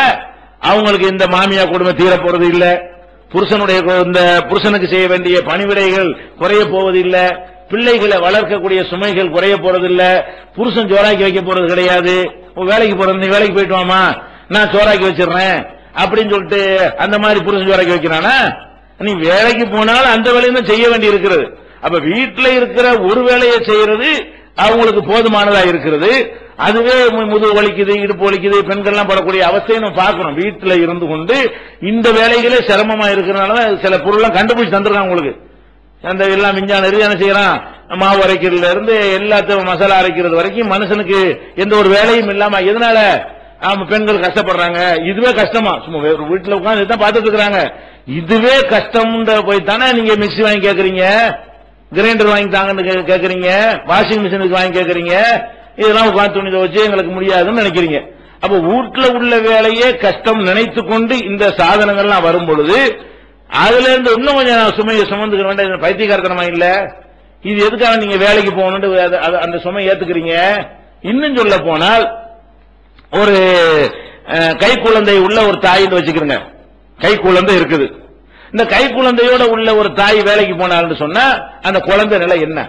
அவங்களுக்கு இந்த மாமியா கொடுமை தீர போறது இல்ல, புருஷனுடைய இந்த புருஷனுக்கு செய்ய வேண்டிய பணிவிடைகள் குறைய போவது இல்ல, பிள்ளைகளை வளர்க்கக்கூடிய சுமைகள் குறைய போறதில்ல, புருஷன் சோறாக்கி வைக்க போறது கிடையாது. வேலைக்கு போறது, நீ வேலைக்கு போயிட்டு வாமா நான் சோறாக்கி வச்சிடறேன் அப்படின்னு சொல்லிட்டு அந்த மாதிரி புருஷன் சோறாக்கி வைக்கிறானா, நீ வேலைக்கு போனாலும் அந்த வேலையை தான் செய்ய வேண்டி இருக்கிறது. அப்ப வீட்டில் இருக்கிற ஒரு வேலையை செய்யறது அவங்களுக்கு போதுமானதா இருக்கிறது. அதுவே முதுகு வலிக்குது, இடுப்பு வலிக்குது, பெண்கள்லாம் படக்கூடிய அவஸ்தையை நம்ம பார்க்கணும். வீட்டுல இருந்து கொண்டு இந்த வேலைகளே சிரமமா இருக்கிறனால சில பொருள்லாம் கண்டுபிடிச்சு தந்துருக்காங்க உங்களுக்கு. அந்த எல்லாம் விஞ்ஞான என்ன செய்யறான், மாவு அரைக்கிறதுல இருந்து எல்லாத்தையும் மசாலா அரைக்கிறது வரைக்கும் மனுஷனுக்கு எந்த ஒரு வேலையும் இல்லாம எதனால பெண்கள் கஷ்டப்படுறாங்க. இதுவே கஷ்டமா, சும்மா வீட்டுல உட்கார்ந்து தான் பார்த்துட்டு இருக்கிறாங்க. இதுவே கஷ்டம் போய் தானே நீங்க மிக்சி வாங்கி கேட்கறீங்க, கிரைண்டர் வாங்கி தாங்கன்னு கேட்கறீங்க, வாஷிங் மிஷினுக்கு வாங்கி கேட்கறீங்க. இதெல்லாம் உட்கார்ந்து துணி துவைச்சு எங்களுக்கு முடியாதுன்னு நினைக்கிறீங்க. அப்ப வீட்டுல உள்ள வேலையே கஷ்டம் நினைத்து கொண்டு இந்த சாதனங்கள்லாம் வரும் பொழுது அதுல இருந்து இன்னும் கொஞ்சம் சுமையை சுமந்துக்க வேண்டிய பைத்தியக்காரத்தனமா இல்ல. இது எதுக்காக நீங்க வேலைக்கு போகணும்னு அந்த சுமையை ஏத்துக்கிறீங்க. இன்னும் சொல்ல போனால் ஒரு கை குழந்தை உள்ள ஒரு தாயின்னு வச்சுக்கிறங்க, கை குழந்தை இருக்குது. இந்த கை குழந்தையோட உள்ள ஒரு தாய் வேலைக்கு போனான்னு சொன்னா அந்த குழந்தை நிலை என்ன?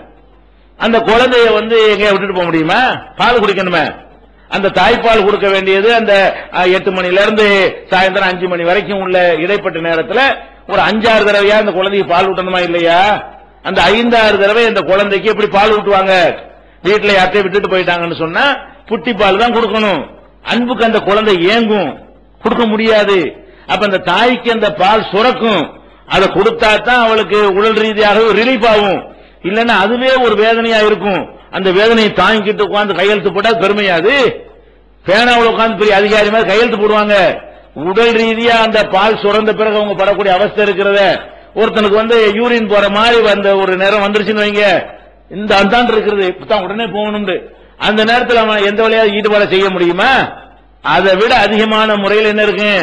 அந்த குழந்தைய எங்க விட்டுட்டு போக முடியுமா? பால் குடிக்கணுமே. அந்த தாய்ப்பால் கொடுக்க வேண்டியது அந்த 8 மணில இருந்து சாயந்தரம் 5 மணி வரைக்கும் உள்ள இடைப்பட்ட நேரத்தில் ஒரு 5-6 தடவையா அந்த குழந்தைக்கு பால் ஊட்டணுமா இல்லையா? அந்த 5-6 தடவை அந்த குழந்தைக்கு எப்படி பால் ஊட்டுவாங்க? வீட்டுல யார்ட்டையும் விட்டுட்டு போயிட்டாங்கன்னு சொன்னா புட்டி பால் தான் கொடுக்கணும். அன்புக்கு அந்த குழந்தை ஏங்கும், கொடுக்க முடியாது. அப்ப அந்த தாய்க்கு அந்த பால் சுரக்கும், அதை கொடுத்தா தான் அவளுக்கு உடல் ரீதியாக ரிலீஃப் ஆகும். இல்லன்னா அதுவே ஒரு வேதனையா இருக்கும். அந்த வேதனையை தாங்கிட்டு உட்கார்ந்து கையெழுத்து போட்டா பெருமையாது. பேனாவில் உட்கார்ந்து பெரிய அதிகாரி மாதிரி கையெழுத்து போடுவாங்க. உடல் ரீதியா அந்த பால் சுரந்த பிறகு அவங்க படக்கூடிய அவஸ்தை இருக்கிறத, ஒருத்தனுக்கு யூரின் போற மாதிரி வந்த ஒரு நேரம் வந்துருச்சுன்னு வைங்க, இந்த அந்தாண்டு இருக்கிறது இப்பதான் உடனே போகணும். அந்த நேரத்தில் அவன் எந்த வழியாவது ஈடுபாடு செய்ய முடியுமா? அதை விட அதிகமான முறையில் என்ன இருக்கு,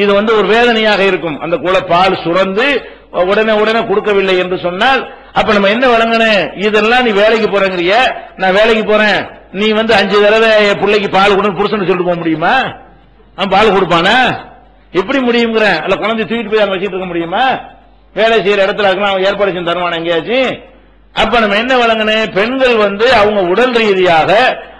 இது ஒரு வேதனையாக இருக்கும். அந்த பால் சுரந்து உடனே உடனே கொடுக்கவில்லை என்று சொன்னால் அப்ப நம்ம என்ன வழங்கணும்? இதெல்லாம் நீ வேலைக்கு போறங்கிறிய, நான் வேலைக்கு போறேன், நீ 5 தடவை என் பிள்ளைக்கு பால் கொடுன்னு புருஷன் சொல்லிட்டு போக முடியுமா? அவன் பால் கொடுப்பானா? எப்படி முடியுங்கிற? அல்ல குழந்தை தூக்கிட்டு போய் அங்க வச்சுட்டு இருக்க முடியுமா? வேலை செய்யற இடத்துல அவன் ஏற்பாடு செஞ்சு தருவான எங்கேயாச்சும்? அப்ப நம்ம என்ன வழங்கணும்? பெண்கள் அவங்க உடல் ரீதியாக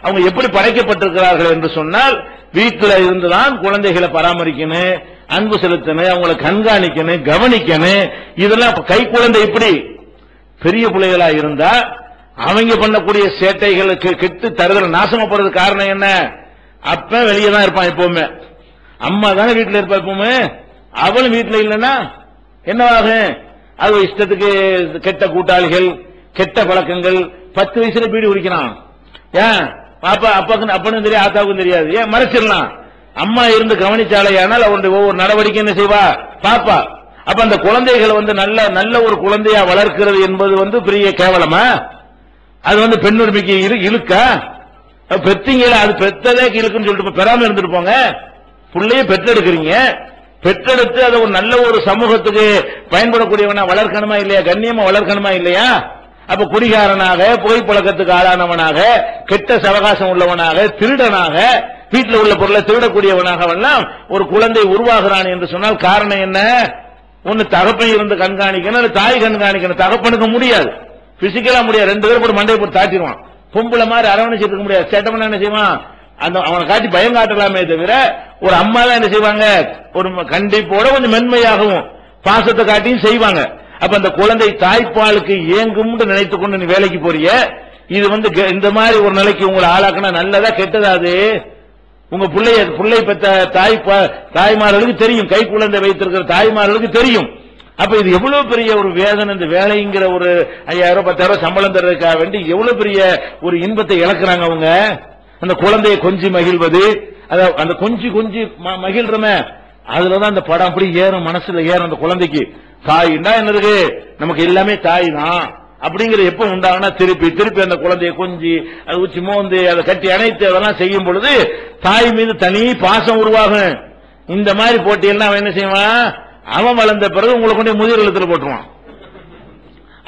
அவங்க எப்படி படைக்கப்பட்டிருக்கிறார்கள் என்று சொன்னால் வீட்டில் இருந்துதான் குழந்தைகளை பராமரிக்கணும், அன்பு செலுத்தணும், அவங்களை கண்காணிக்கணும், கவனிக்கணும். இதெல்லாம் கை குழந்தை இப்படி பெரிய பிள்ளைகளா இருந்தா அவங்க பண்ணக்கூடிய சேட்டைகளுக்கு கெட்டு தருதல் நாசமா போறது காரணம் என்ன? அப்ப வெளியே தான் இருப்பான் எப்பவுமே. அம்மா தானே வீட்டில் இருப்பா எப்பவுமே. அவளும் வீட்டில் இல்லைன்னா என்னவாகும்? அது இஷ்டத்துக்கு கெட்ட கூட்டாளிகள், கெட்ட பழக்கங்கள். 10 வயசுல பீடி குடிக்கிறான். ஏன் அப்பனும் தெரியாது, ஆத்தாவுக்கும் தெரியாது. ஏன் மறைச்சிடலாம்? அம்மா இருந்து கவனிச்சாலையானால் அவருடைய ஒவ்வொரு நடவடிக்கை என்ன செய்வா? பாப்பா. அப்ப அந்த குழந்தைகளை நல்ல நல்ல ஒரு குழந்தையா வளர்க்கிறது என்பது பெரிய கேவலமா? அது பெண்ணுரிமைக்கு இழுக்கா? பெத்தீங்களா? அது பெத்ததே இழுக்குன்னு சொல்லிட்டு பெறாம இருந்துட்டு போங்க. பிள்ளைய பெற்றெடுக்கிறீங்க, பெற்றெடுத்து அதை ஒரு நல்ல ஒரு சமூகத்துக்கு பயன்படக்கூடியவனா வளர்க்கணுமா இல்லையா? கண்ணியமா வளர்க்கணுமா இல்லையா? அப்ப குடிகாரனாக, புகைப்பழக்கத்துக்கு ஆளானவனாக, கெட்ட சவகாசம் உள்ளவனாக, திருடனாக, வீட்டில் உள்ள பொருளை திருடக்கூடியவனாக ஒரு குழந்தை உருவாகிறான் என்று சொன்னால் காரணம் என்ன? ஒன்னு தகப்பன் இருந்து கண்காணிக்கணும், தாய் கண்காணிக்கணும். தகப்பனுக்கு முடியாது, பிசிக்கலா முடியாது. 2 பேரும் போட்டு மண்டையை போட்டு தாட்டிடுவான். பொம்பளை மாதிரி அரவணைச்சு இருக்க முடியாது. சேட்டமன் என்ன செய்வான்? அவனை காட்டி பயம் காட்டலாமே தவிர ஒரு அம்மா தான் என்ன செய்வாங்க? ஒரு கண்டிப்போட கொஞ்சம் மென்மையாகவும் பாசத்தை காட்டியும் செய்வாங்க. அப்ப அந்த குழந்தை தாய்ப்பாலுக்கு ஏங்கும் நினைத்துக் கொண்டு நீ வேலைக்கு போறிய. இது இந்த மாதிரி ஒரு நிலைக்கு உங்களை ஆளாக்குனா நல்லதா கெட்டதா? அது உங்க பிள்ளை பெற்ற தாய்மார்களுக்கு தெரியும், கை குழந்தை வைத்திருக்கிற தாய்மார்களுக்கு தெரியும். அப்ப இது எவ்வளவு பெரிய ஒரு வேதனை. இந்த வேலைங்கிற ஒரு 5000 10,000 சம்பளம் தர்றதுக்காக வேண்டி எவ்வளவு பெரிய ஒரு இன்பத்தை இழக்கிறாங்க அவங்க. அந்த குழந்தையை கொஞ்சி மகிழ்வது, அந்த கொஞ்சி மகிழ்றமே, அதுலதான் அந்த படம் அப்படி ஏறும், மனசுல ஏறும். அந்த குழந்தைக்கு தாய்னா என்ன இருக்கு? நமக்கு எல்லாமே தாய் தான் அப்படிங்கிற எப்ப உண்டாகுனா திருப்பி திருப்பி அந்த குழந்தைய கொஞ்சி அது உச்சி மோந்து அதை கட்டி அணைத்து அதெல்லாம் செய்யும் பொழுது தாய் மீது தனி பாசம் உருவாகும். இந்த மாதிரி போட்டியெல்லாம் அவன் என்ன செய்வான்? அவன் வளர்ந்த பிறகு உங்களை கொண்டு முதிர் எழுத்துல போட்டுருவான்.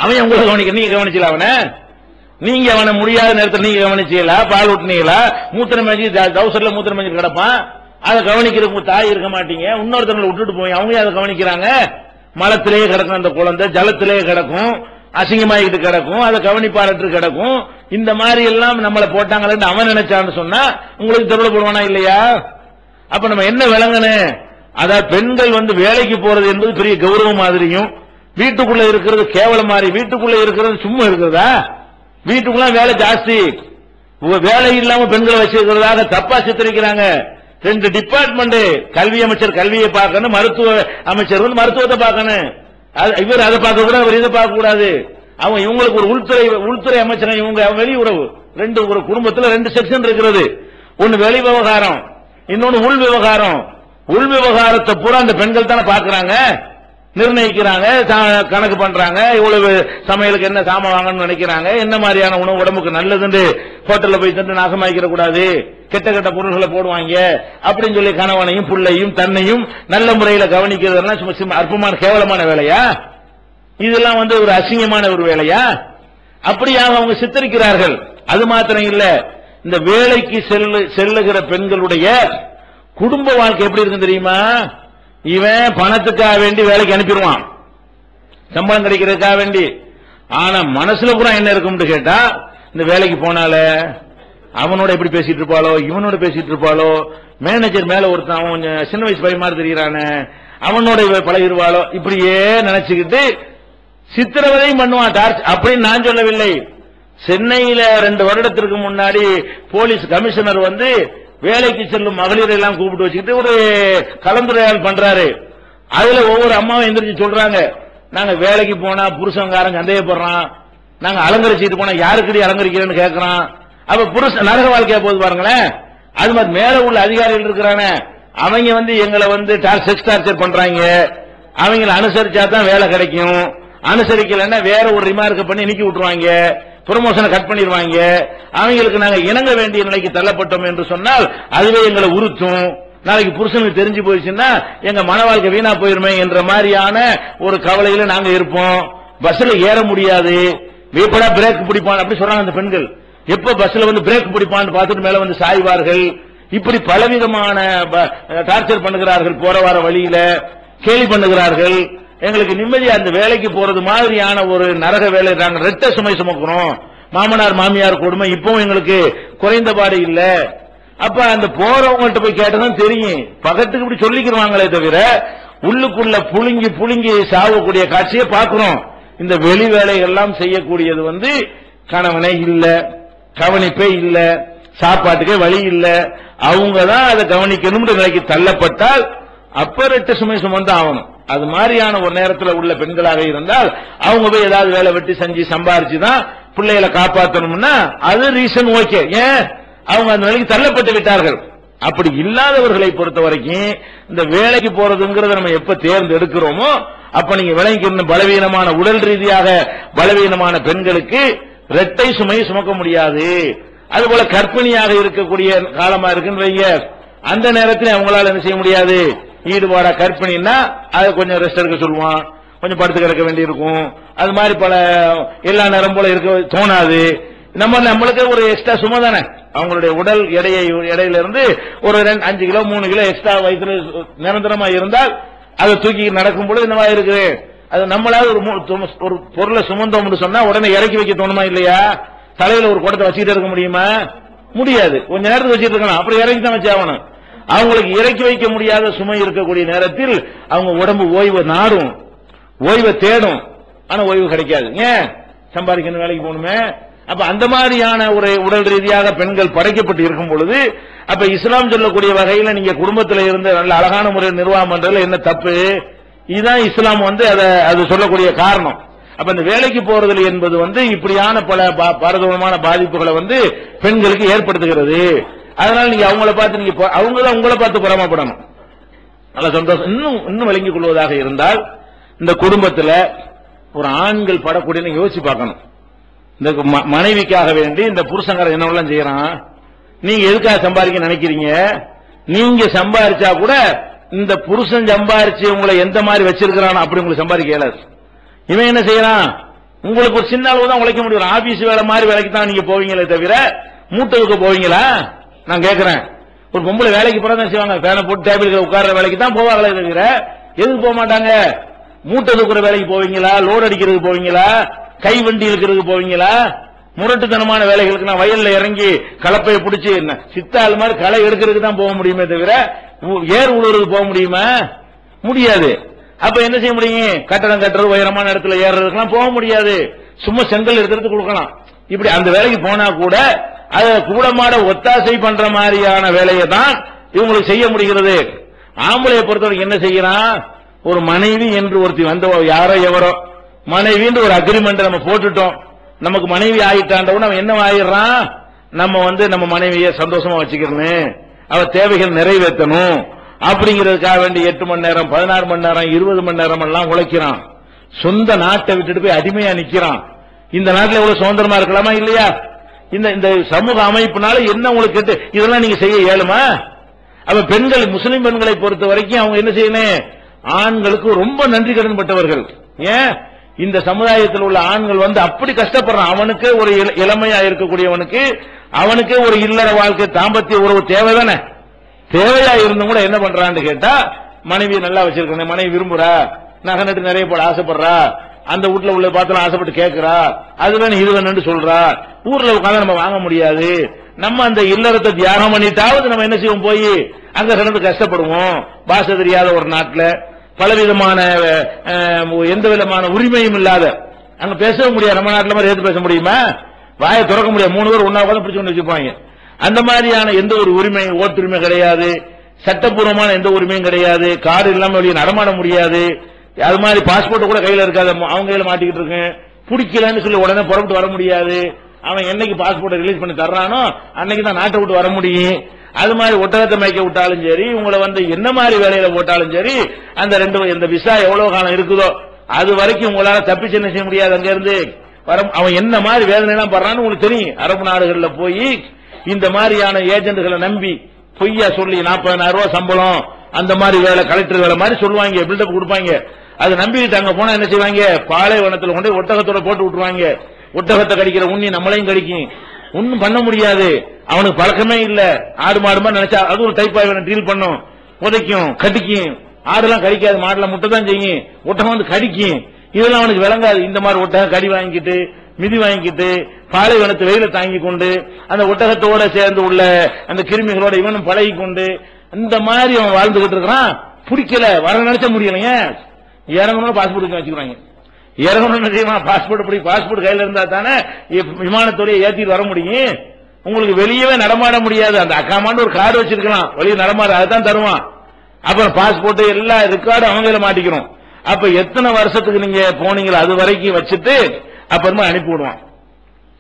அவன் உங்களை கவனிக்க, நீங்க கவனிச்சல அவனை? நீங்க அவனை முடியாத நேரத்தில் நீங்க கவனிச்சீங்களா? பால் ஊட்டினீங்களா? மூத்திரம் மேஞ்சி தௌசர்ல மூத்திரம் மேஞ்சி கிடப்பான், அதை கவனிக்கிறதுக்கு தாய் இருக்க மாட்டீங்க. இன்னொருத்தவங்களை விட்டுட்டு போய் அவங்க அதை கவனிக்கிறாங்க. மலத்திலேயே கிடக்கும் அந்த குழந்தை, ஜலத்திலேயே கிடக்கும், அசிங்கமாயிட்டு கிடக்கும், அதை கவனிப்பாளற்று கிடக்கும். இந்த மாதிரி எல்லாம் நம்மளை போட்டாங்களேன்னு அவன் நினைச்சான்னு சொன்னா உங்களுக்கு தெருவில் போடுவானா இல்லையா? அப்ப நம்ம என்ன விளங்கணும்? அதாவது பெண்கள் வேலைக்கு போறது என்பது பெரிய கௌரவம் மாதிரியும், வீட்டுக்குள்ள இருக்கிறது கேவலம் மாதிரி. வீட்டுக்குள்ள இருக்கிறது சும்மா இருக்கிறதா? வீட்டுக்குள்ள வேலை ஜாஸ்தி. வேலை இல்லாம பெண்களை வச்சிருக்கிறதாக தப்பா சித்தரிக்கிறாங்க. 2 டிபார்ட்மெண்ட், கல்வி அமைச்சர் கல்வியை பார்க்கணும், மருத்துவ அமைச்சர் வந்து மருத்துவத்தை பார்க்கணும். இவர் அதை பார்க்க கூடாது, அவர் இதை பார்க்க கூடாது. அவங்க இவங்களுக்கு ஒரு உள்துறை அமைச்சர், இவங்க வெளியுறவு. ஒரு குடும்பத்தில் 2 செக்ஷன் இருக்கிறது. ஒன்னு வெளி விவகாரம், இன்னொன்னு உள் விவகாரம். உள் விவகாரத்தை பூரா அந்த பெண்கள் தானே பார்க்கறாங்க, நிர்ணயிக்கிறாங்க, கணக்கு பண்றாங்க. இவ்வளவு சமையலுக்கு என்ன சாமான் வாங்கணும்னு நினைக்கிறாங்க, என்ன மாதிரியான உணவு உடம்புக்கு நல்லதுன்னு ஹோட்டல்ல போய் தந்து நாசமாக்கிற கூடாது, கெட்ட கெட்ட பொருள்களை போடுவாங்க அப்படின்னு சொல்லி கணவனையும் பிள்ளையும் தன்னையும் நல்ல முறையில் கவனிக்கிறதெல்லாம் அற்பமான கேவலமான வேலையா? இதெல்லாம் வந்து ஒரு அசிங்கமான ஒரு வேலையா? அப்படியாக அவங்க சித்தரிக்கிறார்கள். அது மாத்திரம் இல்ல, இந்த வேலைக்கு செல்லுகிற பெண்களுடைய குடும்ப வாழ்க்கை எப்படி இருக்கு தெரியுமா? இவன் பணத்துக்காக வேண்டி வேலைக்கு அனுப்பிடுவான், சம்பளம் கிடைக்கிறதுக்காக வேண்டி. ஆனா மனசுல கூட என்ன இருக்கும்னு கேட்டா, இந்த வேலைக்கு போனால அவனோட எப்படி பேசிட்டு இருப்பாளோ, இவனோட பேசிட்டு இருப்பாளோ, மேனேஜர் மேல ஒருத்தன் அவன் சின்ன வயசு பையன் மாதிரி தெரிகிறான, அவனோட பழகிடுவாளோ, இப்படியே நினைச்சுக்கிட்டு சித்திரவதையும் பண்ணுவான். அப்படின்னு நான் சொல்லவில்லை. சென்னையில 2 வருடத்திற்கு முன்னாடி போலீஸ் கமிஷனர் வந்து வேலைக்கு செல்லும் மகளிரை எல்லாம் கூப்பிட்டு வச்சுக்கிட்டு ஒரு கலந்துரையாடல் பண்றாரு. அதுல ஒவ்வொரு அம்மாவும் எந்திரிச்சு சொல்றாங்க, நாங்க வேலைக்கு போனா புருஷன்காரன் சந்தேகப்படுறான், நாங்க அலங்கரிச்சுட்டு போனா யாருக்கடி அலங்கரிக்கிறேன்னு கேட்கறான். அப்ப புருஷன் நரக வாழ்க்கையா போது பாருங்களேன். அது மாதிரி மேல உள்ள அதிகாரிகள் இருக்கிறான, அவங்க வந்து எங்களை வந்து செக்ஸ் டார்ச்சர் பண்றாங்க, அவங்களை அனுசரிச்சா தான் வேலை கிடைக்கும், அனுசரிக்கலன்னா வேற ஒரு ரிமார்க் பண்ணி நீக்கி விட்டுருவாங்க, ப்ரமோஷனை கட் பண்ணிடுவாங்க, அவங்களுக்கு நாங்க இணங்க வேண்டிய நிலைக்கு தள்ளப்பட்டோம் என்று சொன்னால் அதுவே எங்களை உறுத்தும். நாளைக்கு புருஷனுக்கு தெரிஞ்சு போயிடுச்சுன்னா எங்க மன வாழ்க்கை வீணா போயிருமே என்ற மாதிரியான ஒரு கவலையில நாங்க இருப்போம். பஸ்ல ஏற முடியாது, எப்படா பிரேக் பிடிப்பான் அப்படி சொல்றாங்க அந்த பெண்கள். எப்ப பஸ்ல வந்து பிரேக் பிடிப்பான்னு பார்த்துட்டு மேல வந்து சாய்வார்கள். இப்படி பலவிதமான டார்ச்சர் பண்ணுகிறார்கள். போற வர வழியில கேலி பண்ணுகிறார்கள். எங்களுக்கு நிம்மதியா அந்த வேலைக்கு போறது மாதிரியான ஒரு நரக வேலை. நாங்கள் ரெட்ட சுமை சுமக்கிறோம். மாமனார் மாமியார் கொடுமை இப்பவும் எங்களுக்கு குறைந்தபாடு இல்ல. அப்ப அந்த போறவங்கள்ட்ட போய் கேட்டதான் தெரியும். பக்கத்துக்கு இப்படி சொல்லிக்கிறாங்களே தவிர உள்ளுக்குள்ள புழுங்கி புழுங்கி சாவக்கூடிய காட்சியை பார்க்கிறோம். இந்த வெளி வேலைகள்லாம் செய்யக்கூடியது வந்து கணவனே இல்ல, கவனிப்பே இல்ல, சாப்பாட்டுக்கே வழி இல்ல, அவங்க தான் அதை கவனிக்கணும் நிலைக்கு தள்ளப்பட்டால் அப்ப ரெட்ட சுமை சுமந்து ஆகணும். அது மாதிரியான ஒரு நேரத்தில் உள்ள பெண்களாக இருந்தால் அவங்க போய் ஏதாவது வேலை வெட்டி செஞ்சு சம்பாரிச்சுதான் பிள்ளைகளை காப்பாற்றணும்னா அது ரீசன் ஓகே. ஏன் அவங்க அந்த நிலைக்கு தள்ளப்பட்டு விட்டார்கள். அப்படி இல்லாதவர்களை பொறுத்த வரைக்கும் இந்த வேலைக்கு போறதுங்கிறத நம்ம எப்ப தேர்ந்தெடுக்கிறோமோ அப்ப நீங்க விளங்கிக்கணும், பலவீனமான உடல் ரீதியாக பலவீனமான பெண்களுக்கு இரட்டை சுமையை சுமக்க முடியாது. அதுபோல கர்ப்பிணியாக இருக்கக்கூடிய காலமா இருக்குன்னு வைங்க, அந்த நேரத்தில் அவங்களால என்ன செய்ய முடியாது, ஈடுபாடா கற்பிணின்னா அதை கொஞ்சம் ரெஸ்ட் எடுக்க சொல்லுவான், கொஞ்சம் படுத்து கிடக்க வேண்டியிருக்கும். அது மாதிரி பல எல்லா நேரம் போல இருக்க தோணாது. நம்மளுக்கு ஒரு எக்ஸ்ட்ரா சுமை தானே, அவங்களுடைய உடல் எடையில இருந்து ஒரு 5 கிலோ 3 கிலோ எக்ஸ்ட்ரா வயிற்று நிரந்தரமா இருந்தால் அதை தூக்கி நடக்கும் பொழுது என்னவா இருக்கு, அது நம்மளாவது ஒரு பொருளை சுமந்தோம்னு சொன்னா உடனே இறக்கி வைக்க தோணுமா இல்லையா? தலையில ஒரு குடத்தை வச்சுக்கிட்டே இருக்க முடியுமா? முடியாது. கொஞ்ச நேரத்துக்கு வச்சுட்டு இருக்கணும், அப்புறம் இறக்கி தான் வச்சாகணும். அவங்களுக்கு இறக்கி வைக்க முடியாத சுமை இருக்கக்கூடிய நேரத்தில் அவங்க உடம்பு ஓய்வு நாடும், ஓய்வை தேடும். ஆனா ஓய்வு கிடைக்காது. ஏன்? சம்பாதிக்கணும், வேலைக்கு போகணுமே. அப்ப அந்த மாதிரியான ஒரு உடல் ரீதியாக பெண்கள் படைக்கப்பட்டு இருக்கும் பொழுது அப்ப இஸ்லாம் சொல்லக்கூடிய வகையில நீங்க குடும்பத்தில் இருந்து நல்ல அழகான முறையில் நிர்வாகம் பண்றதுல என்ன தப்பு? இதுதான் இஸ்லாம் வந்து அது சொல்லக்கூடிய காரணம். அப்ப இந்த வேலைக்கு போறதுல என்பது வந்து இப்படியான பல பாரதூரமான பாதிப்புகளை வந்து பெண்களுக்கு ஏற்படுத்துகிறது. அதனால நீங்க அவங்கள பார்த்து நீங்க அவங்க உங்களை பார்த்து பொறாமப்படணும். நல்ல சந்தோஷம். இன்னும் விளங்கிக் கொள்வதாக இருந்தால் இந்த குடும்பத்தில் ஒரு ஆண்கள் படக்கூடிய நீங்க யோசிச்சு பார்க்கணும். இந்த மனைவிக்காக வேண்டி இந்த புருஷங்கார என்னவெல்லாம் செய்யறான். நீங்க எதுக்காக சம்பாதிக்க நினைக்கிறீங்க? நீங்க சம்பாதிச்சா கூட இந்த புருஷன் சம்பாதிச்சு உங்களை எந்த மாதிரி வச்சிருக்கிறான் அப்படி உங்களுக்கு சம்பாதிக்க இயலாது. இவன் என்ன செய்யறான்? உங்களுக்கு ஒரு சின்ன அளவு தான் உழைக்க முடியும். ஆபீஸ் வேலை மாதிரி வேலைக்கு தான் நீங்க போவீங்களே தவிர மூட்டைக்கு போவீங்களா? நான் கேட்கிறேன். ஒரு பொம்பளை வேலைக்கு போறதான் செய்வாங்க, ஃபேனை போட்டு டேபிளுக்கு உட்கார்ற வேலைக்கு தான் போவாங்களே தவிர எதுக்கு போக மாட்டாங்க? மூட்டை தூக்குற வேலைக்கு போவீங்களா? லோடு அடிக்கிறதுக்கு போவீங்களா? கை வண்டி இருக்கிறதுக்கு போவீங்களா? முரட்டுத்தனமான வேலைகளுக்கு நான் வயல்ல இறங்கி கலப்பையை பிடிச்சி என்ன சித்தாள் மாதிரி களை எடுக்கிறதுக்கு தான் போக முடியுமே தவிர ஏர் உழுவுறதுக்கு போக முடியுமா? முடியாது. அப்ப என்ன செய்ய முடியும்? கட்டடம் கட்டுறது, உயரமான இடத்துல ஏறுறதுக்கெல்லாம் போக முடியாது. சும்மா செங்கல் எடுக்கிறதுக்கு கொடுக்கலாம். இப்படி அந்த வேலைக்கு போனா கூட அதை கூடமாட ஒத்தாசை பண்ற மாதிரியான வேலையை தான் இவங்களுக்கு செய்ய முடிகிறது. ஆம்பளையை பொறுத்தவரைக்கும் என்ன செய்யறான், ஒரு மனைவி என்று ஒருத்தி வந்த யாரோ எவரோ மனைவின்னு ஒரு அக்ரிமெண்ட் நம்ம போட்டுட்டோம், நமக்கு மனைவி ஆயிட்டாண்டவன அவன் என்ன ஆயிடுறான், நம்ம மனைவியை சந்தோஷமா வச்சுக்கணும், அவ தேவைகள் நிறைவேற்றணும் அப்படிங்கிறதுக்காக வேண்டி 8 மணி நேரம் 16 மணி நேரம் 20 மணி நேரம் எல்லாம் உழைக்கிறான். சொந்த நாட்டை விட்டுட்டு போய் அடிமையா நிக்கிறான். இந்த நாட்டில் எவ்வளவு சுதந்திரமா இருக்கலாமா இல்லையா? இந்த சமூக அமைப்புனால என்ன உங்களுக்கு கேட்டு இதெல்லாம் நீங்க செய்ய இயலுமா? அப்ப பெண்கள், முஸ்லிம் பெண்களை பொறுத்த வரைக்கும் அவங்க என்ன செய்யணும், ஆண்களுக்கு ரொம்ப நன்றி கடன் பட்டவர்கள். ஏன் இந்த சமுதாயத்தில் உள்ள ஆண்கள் அப்படி கஷ்டப்படுறான், அவனுக்கு ஒரு இளமையா இருக்கக்கூடியவனுக்கு அவனுக்கு ஒரு இல்லற வாழ்க்கை தாம்பத்திய உறவு தேவைதானே, தேவையா இருந்தும் கூட என்ன பண்றான்னு கேட்டா, மனைவி நல்லா வச்சிருக்கேன், மனைவி விரும்புறா, நகை நட்டு நிறைய போட ஆசைப்படுறா, அந்த வீட்டுல உள்ள பார்த்தாலும் ஆசைப்பட்டு கேட்கிறா, அது வேணும் இது வேணும்னு சொல்றா, ஊர்ல உட்காந்து நம்ம வாங்க முடியாது, நம்ம அந்த இல்லறத்தை தியாகம் பண்ணிட்டாவது நம்ம என்ன செய்வோம், போய் அங்க கிடந்து கஷ்டப்படுவோம். பாஷை தெரியாத ஒரு நாட்டுல பலவிதமான எந்த விதமான உரிமையும் இல்லாத அங்க பேச முடியாது. நம்ம நாட்டில் மாதிரி ஏற்று பேச முடியுமா? வாயை திறக்க முடியாது, 3 பேர் ஒன்னா உட்காந்து பிடிச்சு கொண்டு வச்சுப்பாங்க. அந்த மாதிரியான எந்த ஒரு உரிமை, ஓட்டுரிமை கிடையாது, சட்டப்பூர்வமான எந்த உரிமையும் கிடையாது, கார்டு இல்லாம வெளியே நடமாட முடியாது, அது மாதிரி பாஸ்போர்ட் கூட கையில இருக்காது, அவங்க கையில மாட்டிக்கிட்டு இருக்கு, பிடிக்கலன்னு சொல்லி உடனே புறப்பட்டு வர முடியாது. அவன் என்னைக்கு பாஸ்போர்ட் ரிலீஸ் பண்ணி தர்றானோ அன்னைக்கு தான் நாட்டை விட்டு வர முடியும். அது மாதிரி ஒட்டகத்தை மேய்க்க விட்டாலும் சரி, உங்களை என்ன மாதிரி வேலையில போட்டாலும் சரி, அந்த இந்த விசா எவ்வளவு காலம் இருக்குதோ அது வரைக்கும் உங்களால தப்பிச்சு என்ன செய்ய முடியாது. அங்க இருந்து அவன் என்ன மாதிரி வேதனை எல்லாம் படுறான்னு உங்களுக்கு தெரியும். அரபு நாடுகள்ல போய் இந்த மாதிரியான ஏஜென்ட்களை நம்பி பொய்யா சொல்லி 40,000 ரூபாய் சம்பளம் அந்த மாதிரி வேலை, கலெக்டர் வேலை மாதிரி சொல்லுவாங்க, பில்டப் கொடுப்பாங்க. அது நம்பிக்கிட்டு அங்க போனா என்ன செய்வாங்க, பாலைவனத்தில் கொண்டு ஒட்டகத்தோட போட்டு விட்டுருவாங்க. ஒட்டகத்தை கடிக்கிற உண்ணி நம்மளையும் கடிக்கும், ஒன்னும் பண்ண முடியாது. அவனுக்கு பழக்கமே இல்ல, ஆடு மாடுமா நினைச்சா அது ஒரு டைப் ஆகி டீல் பண்ணும், உதைக்கும், கடிக்கும். ஆடுலாம் கடிக்காது, மாடுலாம் முட்டை தான் செய்யும், ஒட்டகம் கடிக்கும். இதெல்லாம் அவனுக்கு விளங்காது. இந்த மாதிரி ஒட்டகம் கடி வாங்கிட்டு மிதி வாங்கிட்டு பாலைவனத்து வெயில தாங்கி கொண்டு அந்த ஒட்டகத்தோட சேர்ந்து உள்ள அந்த கிருமிகளோட இவனும் பழகி கொண்டு இந்த மாதிரி அவன் வாழ்ந்துகிட்டு இருக்கிறான். பிடிக்கல, வர நினைச்ச முடியலைங்க, இறங்கணும் பாஸ்போர்ட் வச்சுக்கிறாங்க. இறங்கணும் பாஸ்போர்ட் கையில இருந்தா தானே விமானத்தோடய ஏற்றிட்டு வர முடியும். உங்களுக்கு வெளியவே நடமாட முடியாது. அந்த அக்காமான்னு ஒரு கார்டு வச்சிருக்கலாம், வெளியே நடமாட அதுதான் தருவான். அப்புறம் பாஸ்போர்ட் எல்லா ரெக்கார்டும் அவங்கள மாட்டிக்கிறோம். அப்ப எத்தனை வருஷத்துக்கு நீங்க போனீங்களோ அது வரைக்கும் வச்சுட்டு அப்புறமா அனுப்பி விடுவான்.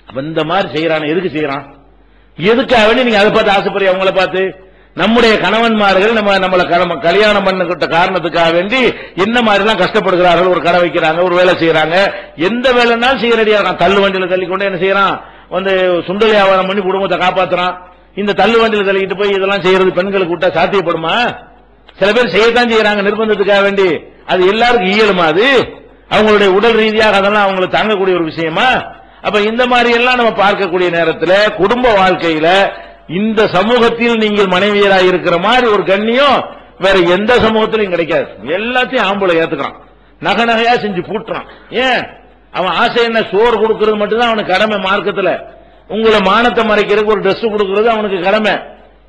அப்ப இந்த மாதிரி செய்யறான், எதுக்கு செய்யறான், எதுக்காக நீங்க அதை பார்த்து ஆசைப்படுற? அவங்கள பார்த்து நம்முடைய கணவன்மார்கள் நம்மளை கல்யாணம் பண்ண காரணத்துக்காக வேண்டி என்ன மாதிரி எல்லாம் கஷ்டப்படுகிறார்கள். ஒரு கடை வைக்கிறாங்க, ஒரு வேலை செய்யறாங்க, எந்த வேலைனாலும் செய்ய ரெடியா இருக்கான். தள்ளு வண்டியில தள்ளிக்கொண்டு என்ன செய்யறான், சுண்டல் வியாபாரம் பண்ணி குடும்பத்தை காப்பாத்துறான். இந்த தள்ளு வண்டியில தள்ளிக்கிட்டு போய் இதெல்லாம் செய்யறது பெண்களுக்கு விட்டா சாத்தியப்படுமா? சில பேர் செய்யத்தான் செய்யறாங்க நிர்பந்தத்துக்காக வேண்டி. அது எல்லாருக்கும் இயலுமா? அது அவங்களுடைய உடல் ரீதியாக அதெல்லாம் அவங்களுக்கு தாங்கக்கூடிய ஒரு விஷயமா? அப்ப இந்த மாதிரி எல்லாம் நம்ம பார்க்கக்கூடிய நேரத்தில் குடும்ப வாழ்க்கையில இந்த சமூகத்தில் நீங்கள் மனைவியராக இருக்கிற மாதிரி ஒரு கண்ணியம் வேற எந்த சமூகத்திலையும் கிடைக்காது. எல்லாத்தையும் ஆம்பளை ஏத்துக்கிறான், நகை நகையா செஞ்சு பூட்டுறான். ஏன் அவன் ஆசை என்ன, சோறு கொடுக்கறது மட்டும்தான் அவனுக்கு கடமை. மார்க்கத்துல உங்களை மானத்தை மறைக்கிறதுக்கு ஒரு ட்ரெஸ் கொடுக்கறது அவனுக்கு கடமை.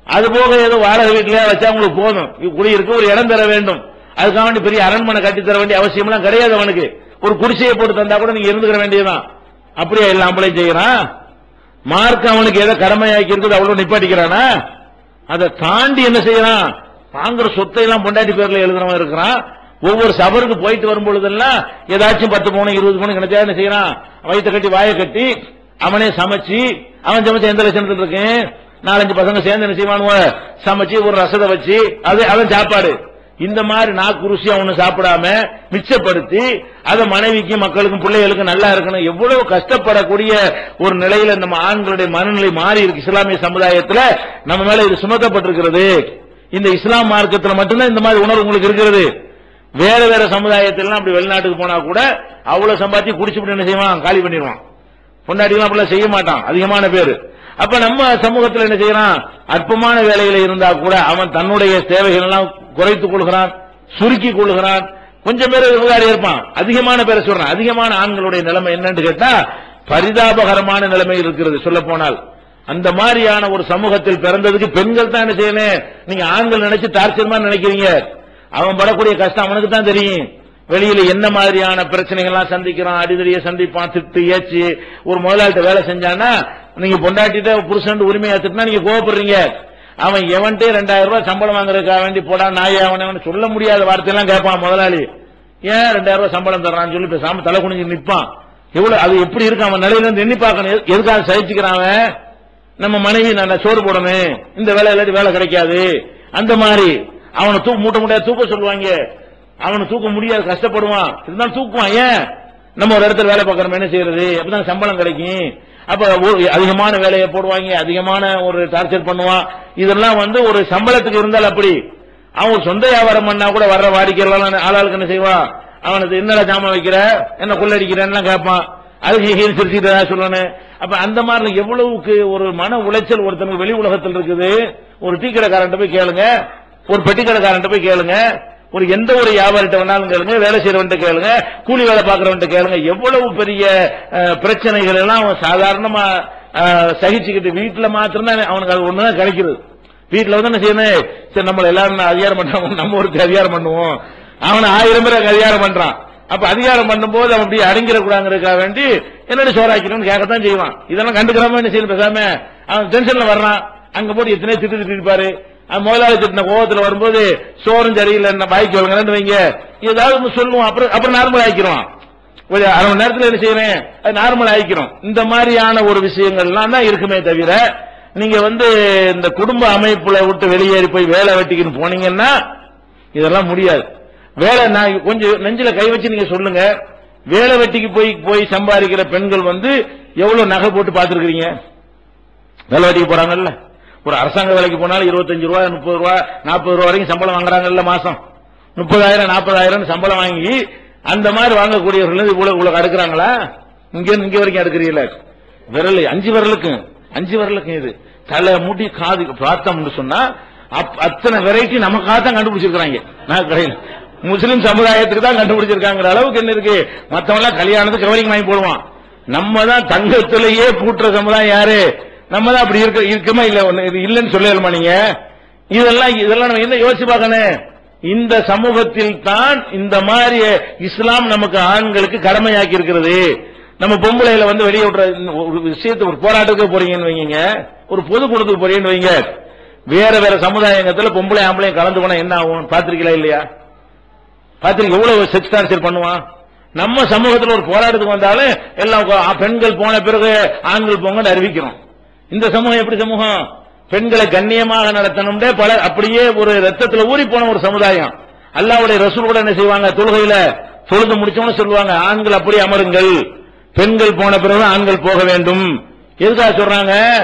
அது போக ஏதோ வாடகை வீட்டிலேயே வச்சா உங்களுக்கு போதும், குடியிருக்க ஒரு இடம் தர வேண்டும், அதுக்காக வேண்டி பெரிய அரண்மனை கட்டி தர வேண்டிய அவசியம் எல்லாம் கிடையாது. அவனுக்கு ஒரு குடிசையை போட்டு தந்தா கூட நீங்க இருந்துக்கிற வேண்டியதுதான். அப்படியே எல்லாம் ஆம்பளை செய்யறான். மார்க் அவனுக்கு ஏதோ கடமையாக்கி இருக்குது அவ்வளவு நிப்பாட்டிக்கிறானா? அதை தாண்டி என்ன செய்யறான், வாங்குற சொத்தை எல்லாம் பொண்டாட்டி பேர்ல எழுதுறவன் இருக்கிறான். ஒவ்வொரு சபருக்கு போயிட்டு வரும் பொழுதெல்லாம் ஏதாச்சும் 10 பவுன் 20 பவுன் கிடைச்சா என்ன செய்யறான், வயிற்ற கட்டி வாயை கட்டி அவனே சமைச்சு, அவன் சமைச்ச எந்த லட்சணத்தில் இருக்கு, 4-5 பசங்க சேர்ந்து என்ன செய்வானுவ சமைச்சு ஒரு ரசத்தை வச்சு அது அவன் சாப்பாடு. இந்த மாதிரி நாக்கு ருசியா ஒண்ணு சாப்பிடாம மிச்சப்படுத்தி அதை மனைவிக்கு மக்களுக்கும் பிள்ளைகளுக்கும் நல்லா இருக்கணும். எவ்வளவு கஷ்டப்படக்கூடிய ஒரு நிலையில நம்ம ஆண்களுடைய மனநிலை மாறி இருக்கு. இஸ்லாமிய சமுதாயத்தில் நம்ம மேல இது சுமத்தப்பட்டிருக்கிறது. இந்த இஸ்லாம் மார்க்கத்தில் மட்டும்தான் இந்த மாதிரி உணர்வு உங்களுக்கு இருக்கிறது. வேற வேற சமுதாயத்தில் அப்படி வெளிநாட்டுக்கு போனா கூட அவ்வளவு சம்பாத்தி குடிச்சுட்டு என்ன செய்வான், காலி பண்ணிடுவான். பொண்டாட்டிலாம் அப்படிலாம் செய்ய மாட்டான் அதிகமான பேரு. அப்ப நம்ம சமூகத்தில் என்ன செய்யறான், அற்பமான வேலையில இருந்தா கூட அவன் தன்னுடைய தேவைகள் எல்லாம் குறைத்துக் கொள்கிறான், சுருக்கிக் கொள்கிறான். கொஞ்சம் பேர் விவகாரி இருப்பான், அதிகமான பேரை சொல்றான். அதிகமான ஆண்களுடைய நிலைமை என்னன்னு கேட்டா பரிதாபகரமான நிலைமையில் இருக்கிறது. சொல்ல போனால் அந்த மாதிரியான ஒரு சமூகத்தில் பிறந்ததுக்கு பெண்கள் தான் என்ன செய்யணும். நீங்க ஆண்கள் நினைச்சு டார்ச்சர் மாதிரி நினைக்கிறீங்க. அவன் படக்கூடிய கஷ்டம் அவனுக்கு தான் தெரியும். வெளியில என்ன மாதிரியான பிரச்சனைகள்லாம் சந்திக்கிறான், அடிதடியை சந்திப்பான், திட்டு ஏச்சு. ஒரு முதலாளிட்ட வேலை செஞ்சானா நீங்க பொண்டாட்டிட்ட புருஷன் உரிமை ஏத்துட்டா நீங்க கோவப்படுறீங்க. அவன் எவன்ட்டே 2000 ரூபாய் சம்பளம் வாங்குறதுக்காக வேண்டி போடா நாயே அவன் சொல்ல முடியாத வார்த்தையெல்லாம் கேட்பான் முதலாளி. ஏன் 2000 ரூபாய் சம்பளம் தர்றான்னு சொல்லி பேசாம தலை குனிஞ்சு நிற்பான். எவ்வளவு அது எப்படி இருக்கு அவன் நிலையில இருந்து எண்ணி பார்க்கணும். எதுக்காக சகிச்சுக்கிறான்? நம்ம மனைவி நான் சோறு போடணும், இந்த வேலை இல்லாட்டி வேலை கிடைக்காது, அந்த மாதிரி அவனை மூட்டை மூட்டையா தூக்க சொல்லுவாங்க. அவனை தூக்க முடியாது, கஷ்டப்படுவான், இருந்தாலும் தூக்குவான். ஏன்? நம்ம ஒரு இடத்துல வேலை பார்க்கறோம், என்ன செய்யறது, அப்பதான் சம்பளம் கிடைக்கும். அப்ப அதிகமான வேலையை போடுவாங்க, அதிகமான ஒரு டார்ச்சர் பண்ணுவான். இதெல்லாம் ஒரு சம்பளத்துக்கு இருந்தால் அப்படி. அவன் சொந்த வியாபாரம் பண்ணா கூட வர்ற வாடிக்கையாளர் ஆளாளுக்கு என்ன செய்வான், அவனுக்கு என்னடா ஜாமான் வைக்கிற, என்ன கொள்ளடிக்கிறேன்னு கேட்பான். அதுக்கு சிரிச்சுட்டு சொல்லணும். அப்ப அந்த மாதிரி எவ்வளவுக்கு ஒரு மன உளைச்சல் ஒருத்தனுக்கு வெளி உலகத்தில் இருக்குது. ஒரு டீ கடைக்காரன் போய் கேளுங்க, ஒரு பெட்டி கடைக்காரன் போய் கேளுங்க, ஒரு எந்த ஒரு வியாபாரிட்ட வேணாலும் கேளுங்க, வேலை செய்யறவன்ட்ட கேளுங்க, கூலி வேலை பார்க்கறவன்ட்ட கேளுங்க, எவ்வளவு பெரிய பிரச்சனைகள் எல்லாம் அவன் சாதாரணமா சகிச்சுக்கிட்டு வீட்டுல மாத்திரம் அவனுக்கு அது ஒண்ணுதான் கிடைக்கிறது. வீட்டுல என்ன செய்யணும், சரி நம்மள எல்லாரும் அதிகாரம் பண்றாங்க, நம்ம ஒருத்தர் அதிகாரம் பண்ணுவோம், அவனை 1000 பேர் அதிகாரம் பண்றான். அப்ப அதிகாரம் பண்ணும்போது அவன் அப்படி அடங்கிடக்கூடாதுக்காக வேண்டி என்னோட சோறாக்கணும்னு கேட்கத்தான் செய்வான். இதெல்லாம் கண்டுக்கிறாம என்ன செய்யணும், பேசாம அவன் டென்ஷன்ல வர்றான், அங்க போட்டு எத்தனை திட்டு இருப்பாரு. முதலாளி திட்டின கோபத்துல வரும்போது சோறும் சரியில்லை பாய்க்கு வருங்கன்னு வைங்க, ஏதாவது சொல்லுவோம். அப்புறம் நார்மல் ஆயிக்கிறோம். ஒரு அரை மணி நேரத்தில் என்ன செய்யறேன், அது நார்மல் ஆயிக்கிறோம். இந்த மாதிரியான ஒரு விஷயங்கள்லாம் தான் இருக்குமே தவிர, நீங்க இந்த குடும்ப அமைப்புல விட்டு வெளியேறி போய் வேலை வெட்டிக்கின்னு போனீங்கன்னா இதெல்லாம் முடியாது. வேலை நான் கொஞ்சம் நெஞ்சில கை வச்சு நீங்க சொல்லுங்க, வேலை வெட்டிக்கு போய் சம்பாதிக்கிற பெண்கள் எவ்வளவு நகை போட்டு பார்த்திருக்கீங்க? வேலை வெட்டிக்கு போறாங்கல்ல, ஒரு அரசாங்க வேலைக்கு போனாலும் 25 ரூபாய் 30 ரூபாய் 40 ரூபாய் வரைக்கும் சம்பளம் வாங்குறாங்கல்ல, மாசம் 30,000 40,000 சம்பளம் வாங்கி அந்த மாதிரி வாங்கக்கூடியவர்கள் இவ்வளவு அடுக்கிறாங்களா? இங்க வரைக்கும் அடுக்கிறீங்களா? விரல் 5 விரலுக்கும் இது தலை முடி காது பார்த்தோம்னு சொன்னா அத்தனை வெரைட்டி நமக்காக தான் கண்டுபிடிச்சிருக்காங்க. கடையில் முஸ்லிம் சமுதாயத்துக்கு தான் கண்டுபிடிச்சிருக்காங்கிற அளவுக்கு என்ன இருக்கு. மத்தவங்க கல்யாணத்துக்கு கவரிங் வாங்கி போடுவான். நம்ம தான் தங்கத்திலேயே பூட்டுற சமுதாயம் யாரு? நம்ம தான் அப்படி இருக்குமா இல்லன்னு சொல்லலுமா நீங்க? இதெல்லாம் நம்ம என்ன யோசிச்சு பார்க்கணும். இந்த சமூகத்தில் தான் இந்த மாதிரி இஸ்லாம் நமக்கு ஆண்களுக்கு கடமையாக்கி இருக்கிறது. நம்ம பொம்பளையில வெளியே விட்டுற ஒரு விஷயத்தை, ஒரு போராட்டத்துக்கு போறீங்கன்னு வைங்க, ஒரு பொதுக்கூடத்துக்கு போறீங்கன்னு வைங்க, வேற சமுதாயத்துல பொம்பளை ஆம்பளையும் கலந்து போனா என்ன ஆகும் பாத்திருக்கீங்களா இல்லையா? பாத்திரிக்கை எவ்வளவு செக்ஸ் டார்ச்சர் பண்ணுவான். நம்ம சமூகத்தில் ஒரு போராட்டத்துக்கு வந்தாலும் எல்லாம் பெண்கள் போன பிறகு ஆண்கள் போங்கன்னு அறிவிக்கிறோம். இந்த சமூகம் எப்படி சமூகம்? பெண்களை கண்ணியமாக நடத்தணும் பல அப்படியே ஒரு ரத்தத்துல ஊறி போன ஒரு சமுதாயம். அல்லாஹ்வுடைய ரசூல் கூட என்ன செய்வாங்க, தொழுகையில தொழுது முடிச்சோன்னு சொல்லுவாங்க, ஆண்கள் அப்படி அமருங்கள், பெண்கள் போன பிறகு ஆண்கள் போக வேண்டும். எதுக்காக சொல்றாங்க?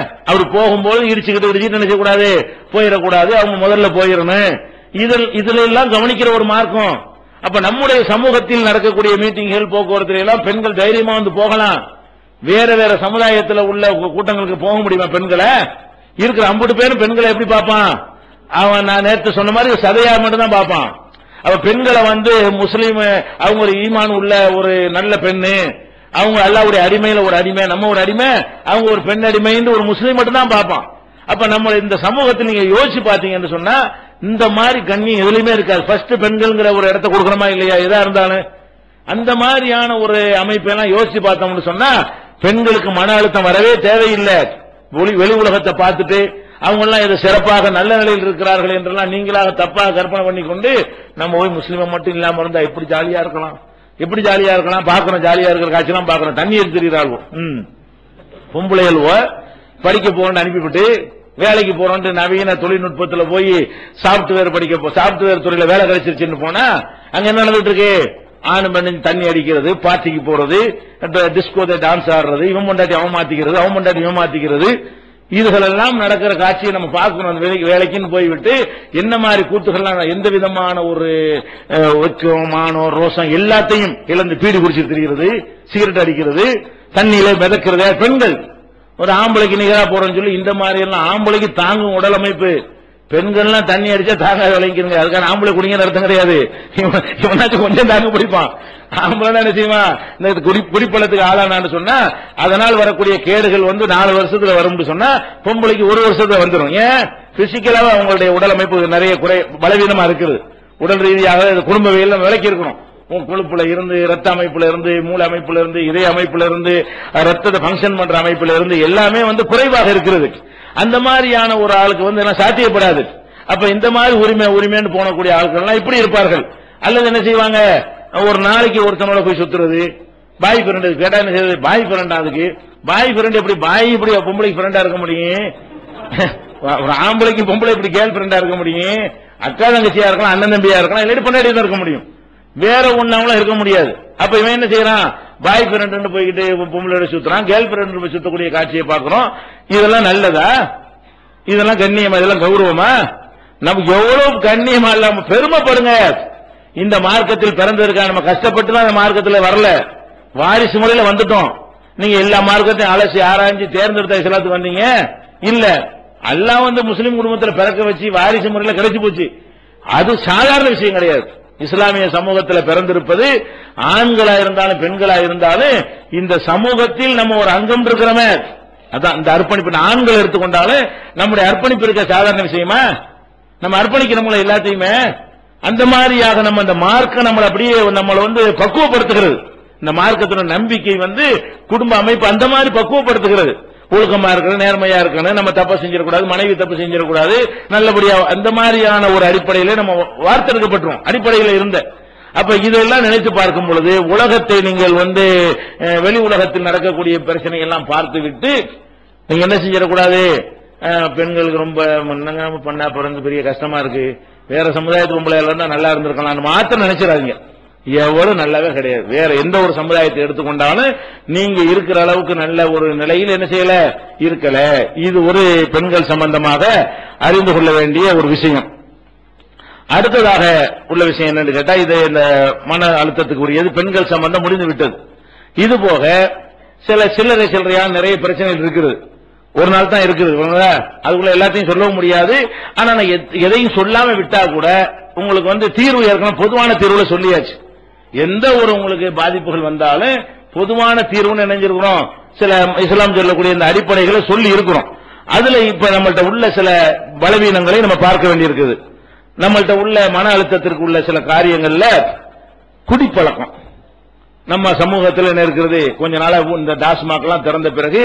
அவர் போகும்போது இடிச்சுக்கிட்டு என்ன செய்யக்கூடாது, போயிடக்கூடாது, அவங்க முதல்ல போயிடணும். இதுல எல்லாம் கவனிக்கிற ஒரு மார்க்கம். அப்ப நம்முடைய சமூகத்தில் நடக்கக்கூடிய மீட்டிங்கள் போக்குவரத்துல எல்லாம் பெண்கள் தைரியமா போகலாம். வேற சமுதாயத்தில் உள்ள கூட்டங்களுக்கு போக முடியுமா? பெண்களை இருக்கிற 50 பேரும் பெண்களை எப்படி பார்ப்பான்? அவன் நான் நேற்று சொன்ன மாதிரி சதையா மட்டும் தான் பார்ப்பான். அவ பெண்களை முஸ்லீம், அவங்க ஒரு ஈமான் உள்ள ஒரு நல்ல பெண்ணு, அவங்க அல்லாஹ்வுடைய அடிமையில ஒரு அடிமை, நம்ம ஒரு அடிமை, அவங்க ஒரு பெண் அடிமைன்னு ஒரு முஸ்லீம் மட்டும் தான் பார்ப்பான். அப்ப நம்ம இந்த சமூகத்தில் நீங்க யோசிச்சு பாத்தீங்கன்னு சொன்னா இந்த மாதிரி கண்ணியம் எதுலையுமே இருக்காது. ஃபர்ஸ்ட் பெண்கள்ங்கிற ஒரு இடத்தை கொடுக்கணுமா இல்லையா? எதா இருந்தாலும் அந்த மாதிரியான ஒரு அமைப்பெல்லாம் யோசிச்சு பார்த்தோம்னு சொன்னா பெண்களுக்கு மன அழுத்தம் வரவே தேவையில்லை. வெளி உலகத்தை பார்த்துட்டு அவங்க எல்லாம் இது சிறப்பாக நல்ல நிலையில் இருக்கிறார்கள் என்றெல்லாம் நீங்களாக தப்பாக கற்பனை பண்ணி கொண்டு நம்ம போய் முஸ்லீமை மட்டும் இல்லாம இருந்தா எப்படி ஜாலியா இருக்கலாம், எப்படி ஜாலியா இருக்கலாம்? பாக்கணும், ஜாலியா இருக்கிற காட்சியெல்லாம் பாக்கணும். தண்ணி எடுத்துறாள் பொம்பளைகள் படிக்க போறோம்னு அனுப்பிவிட்டு வேலைக்கு போறோம் நவீன தொழில்நுட்பத்தில் போய் சாப்ட்வேர் சாப்ட்வேர் துறையில வேலை கிடைச்சிருச்சுன்னு போனா அங்க என்ன நடந்துட்டு இருக்கு? ஆணு பெண்ணு தண்ணி அடிக்கிறது, பார்ட்டிக்கு போறது, டிஸ்கோ டான்ஸ் ஆடுறது, இவன் பொண்டாட்டி அவன் மாத்திக்கிறது, அவன் பொண்டாட்டி இவன் மாத்திக்கிறது, இதுகள் எல்லாம் நடக்கிற காட்சியை நம்ம பார்க்கணும். வேலைக்குன்னு போய்விட்டு என்ன மாதிரி கூத்துகள்லாம், எந்த விதமான ஒரு வெக்கமான ரோசம் எல்லாத்தையும் இழந்து பீடி குடிச்சிட்டு திரிகிறது, சிகரெட் அடிக்கிறது, தண்ணியில மிதக்கிறது. பெண்கள் ஒரு ஆம்பளைக்கு நிகரா போறோம்னு சொல்லி இந்த மாதிரி எல்லாம் ஆம்பளைக்கு தாங்கும் உடல் அமைப்பு. பெண்கள்லாம் தண்ணி அடிச்சா தாங்க விளங்கிருங்க, அதுக்கான ஆம்பளை குடிங்க அர்த்தம் கிடையாது. இவனாச்சும் கொஞ்சம் தாங்க பிடிப்பான். ஆம்பளை என்ன செய்வான், இந்த குடிப்பழத்துக்கு ஆளானான்னு சொன்னா அதனால் வரக்கூடிய கேடுகள் 4 வருஷத்துல வரும்னு சொன்னா பொம்பளைக்கு 1 வருஷத்துல வந்துடும். ஏன்? பிசிக்கலாக அவங்களுடைய உடல் அமைப்பு நிறைய பலவீனமா இருக்குது. உடல் ரீதியாக குடும்ப விலைக்கு இருக்கணும். கொழுப்புல இருந்து, ரத்த அமைப்புல இருந்து, மூளை அமைப்புல இருந்து, இதய அமைப்புல இருந்து, ரத்தத்தை பங்கன் பண்ற அமைப்புல இருந்து எல்லாமே குறைவாக இருக்கிறது. அந்த மாதிரியான ஒரு ஆளுக்கு என்ன சாத்தியப்படாது. அப்ப இந்த மாதிரி உரிமைன்னு போனக்கூடிய ஆட்கள் எல்லாம் இப்படி இருப்பார்கள். அல்லது என்ன செய்வாங்க, ஒரு நாளைக்கு ஒருத்தனோட போய் சுத்துறது, பாய் ஃப்ரெண்ட் கேட்டா என்ன செய்வது, பாய் ஃப்ரெண்ட். அதுக்கு பாய் ஃப்ரெண்ட் எப்படி பாய் இப்படி பொம்பளைக்கு ஃப்ரெண்டா இருக்க முடியும்? ஒரு ஆம்பளைக்கு பொம்பளை இப்படி கேர்ள் ஃப்ரெண்டா இருக்க முடியும்? அக்கா தங்கச்சியா இருக்கலாம், அண்ணன் தம்பியா இருக்கலாம், இல்லாட்டி பொண்டாட்டி தான் இருக்க முடியும், வேற ஒன்னாவும் இருக்க முடியாது. அப்ப இவன் என்ன செய்யறான், பாய் ஃப்ரெண்ட் போய்கிட்டு பொம்பளை சுத்துறான், கேர்ள் ஃப்ரெண்ட் போய் சுத்தக்கூடிய காட்சியை பார்க்கிறோம். இதெல்லாம் நல்லதா? இதெல்லாம் கண்ணியமா? இதெல்லாம் கௌரவமா? நமக்கு எவ்வளவு கண்ணியமா இல்லாம பெருமைப்படுங்க. இந்த மார்க்கத்தில் பிறந்திருக்கா, நம்ம கஷ்டப்பட்டு தான் அந்த மார்க்கத்தில் வரல, வாரிசு முறையில வந்துட்டோம். நீங்க எல்லா மார்க்கத்தையும் அலசி ஆராய்ச்சி தேர்ந்தெடுத்த இஸ்லாத்துக்கு வந்தீங்க இல்ல. அல்லாஹ் முஸ்லிம் குடும்பத்தில் பிறக்க வச்சு வாரிசு முறையில கிடைச்சு போச்சு. அது சாதாரண விஷயம் கிடையாது. இஸ்லாமிய சமூகத்தில் பிறந்திருப்பது ஆண்களா இருந்தாலும் பெண்களா இருந்தாலும் இந்த சமூகத்தில் நம்ம ஒரு அங்கம் இருக்கிறோமே, அதான் இந்த அர்ப்பணிப்பு. ஆண்கள் எடுத்துக்கொண்டாலும் நம்முடைய அர்ப்பணிப்பு இருக்க சாதாரண விஷயமா? நம்ம அர்ப்பணிக்கிறோம்ல எல்லாத்தையுமே. அந்த மாதிரியாக நம்ம இந்த மார்க்கம் நம்மளை அப்படியே நம்மளை பக்குவப்படுத்துகிறது. இந்த மார்க்கத்தின நம்பிக்கை குடும்ப அமைப்பு அந்த மாதிரி பக்குவப்படுத்துகிறது. ஒழுக்கமா இருக்கணும், நேர்மையா இருக்கணும், நம்ம தப்பு செஞ்சிடக்கூடாது, மனைவி தப்பு செஞ்சிடக்கூடாது, நல்லபடியா அந்த மாதிரியான ஒரு அடிப்படையில நம்ம வார்த்தெடுக்கப்பட்டோம் அடிப்படையில் இருந்த. அப்ப இதெல்லாம் நினைத்து பார்க்கும் பொழுது உலகத்தை நீங்கள் வெளி உலகத்தில் நடக்கக்கூடிய பிரச்சனை எல்லாம் பார்த்து விட்டு நீங்க என்ன செஞ்சிடக்கூடாது, பெண்களுக்கு ரொம்ப பண்ணா பிறந்து பெரிய கஷ்டமா இருக்கு, வேற சமுதாயத்து பொம்பளை இருந்தா நல்லா இருந்திருக்கலாம் மாத்திரம் நினைச்சிடாதீங்க. எவ்வளவு நல்லாவே கிடையாது. வேற எந்த ஒரு சமுதாயத்தை எடுத்துக்கொண்டாலும் நீங்க இருக்கிற அளவுக்கு நல்ல ஒரு நிலையில் என்ன செய்யல இருக்கல. இது ஒரு பெண்கள் சம்பந்தமாக அறிந்து கொள்ள வேண்டிய ஒரு விஷயம். அடுத்ததாக உள்ள விஷயம் என்னன்னு கேட்டா, இது இந்த மன அழுத்தத்துக்கு உரியது பெண்கள் சம்பந்தம் முடிந்து விட்டது. இது போக சில்லறையான நிறைய பிரச்சனைகள் இருக்குது. ஒரு நாள் தான் இருக்குது, அதுக்குள்ள எல்லாத்தையும் சொல்லவும் முடியாது. ஆனா எதையும் சொல்லாம விட்டா கூட உங்களுக்கு தீர்வு ஏற்கனவே பொதுவான தீர்வுல சொல்லியாச்சு. எந்த ஒரு உங்களுக்கு பாதிப்புகள் வந்தாலும் பொதுவான தீர்வுன்னு நினைஞ்சிருக்கிறோம். சில இஸ்லாம் சொல்லக்கூடிய இந்த அடிப்படைகளை சொல்லி இருக்கிறோம். அதுல இப்ப நம்மள்ட்ட உள்ள சில பலவீனங்களை நம்ம பார்க்க வேண்டியிருக்குது. நம்மள்ட்ட உள்ள மன அழுத்தத்திற்கு உள்ள சில காரியங்கள்ல குடிப்பழக்கம் நம்ம சமூகத்தில் என்ன இருக்கிறது. கொஞ்ச நாளா இந்த டாஸ்மாக்லாம் திறந்த பிறகு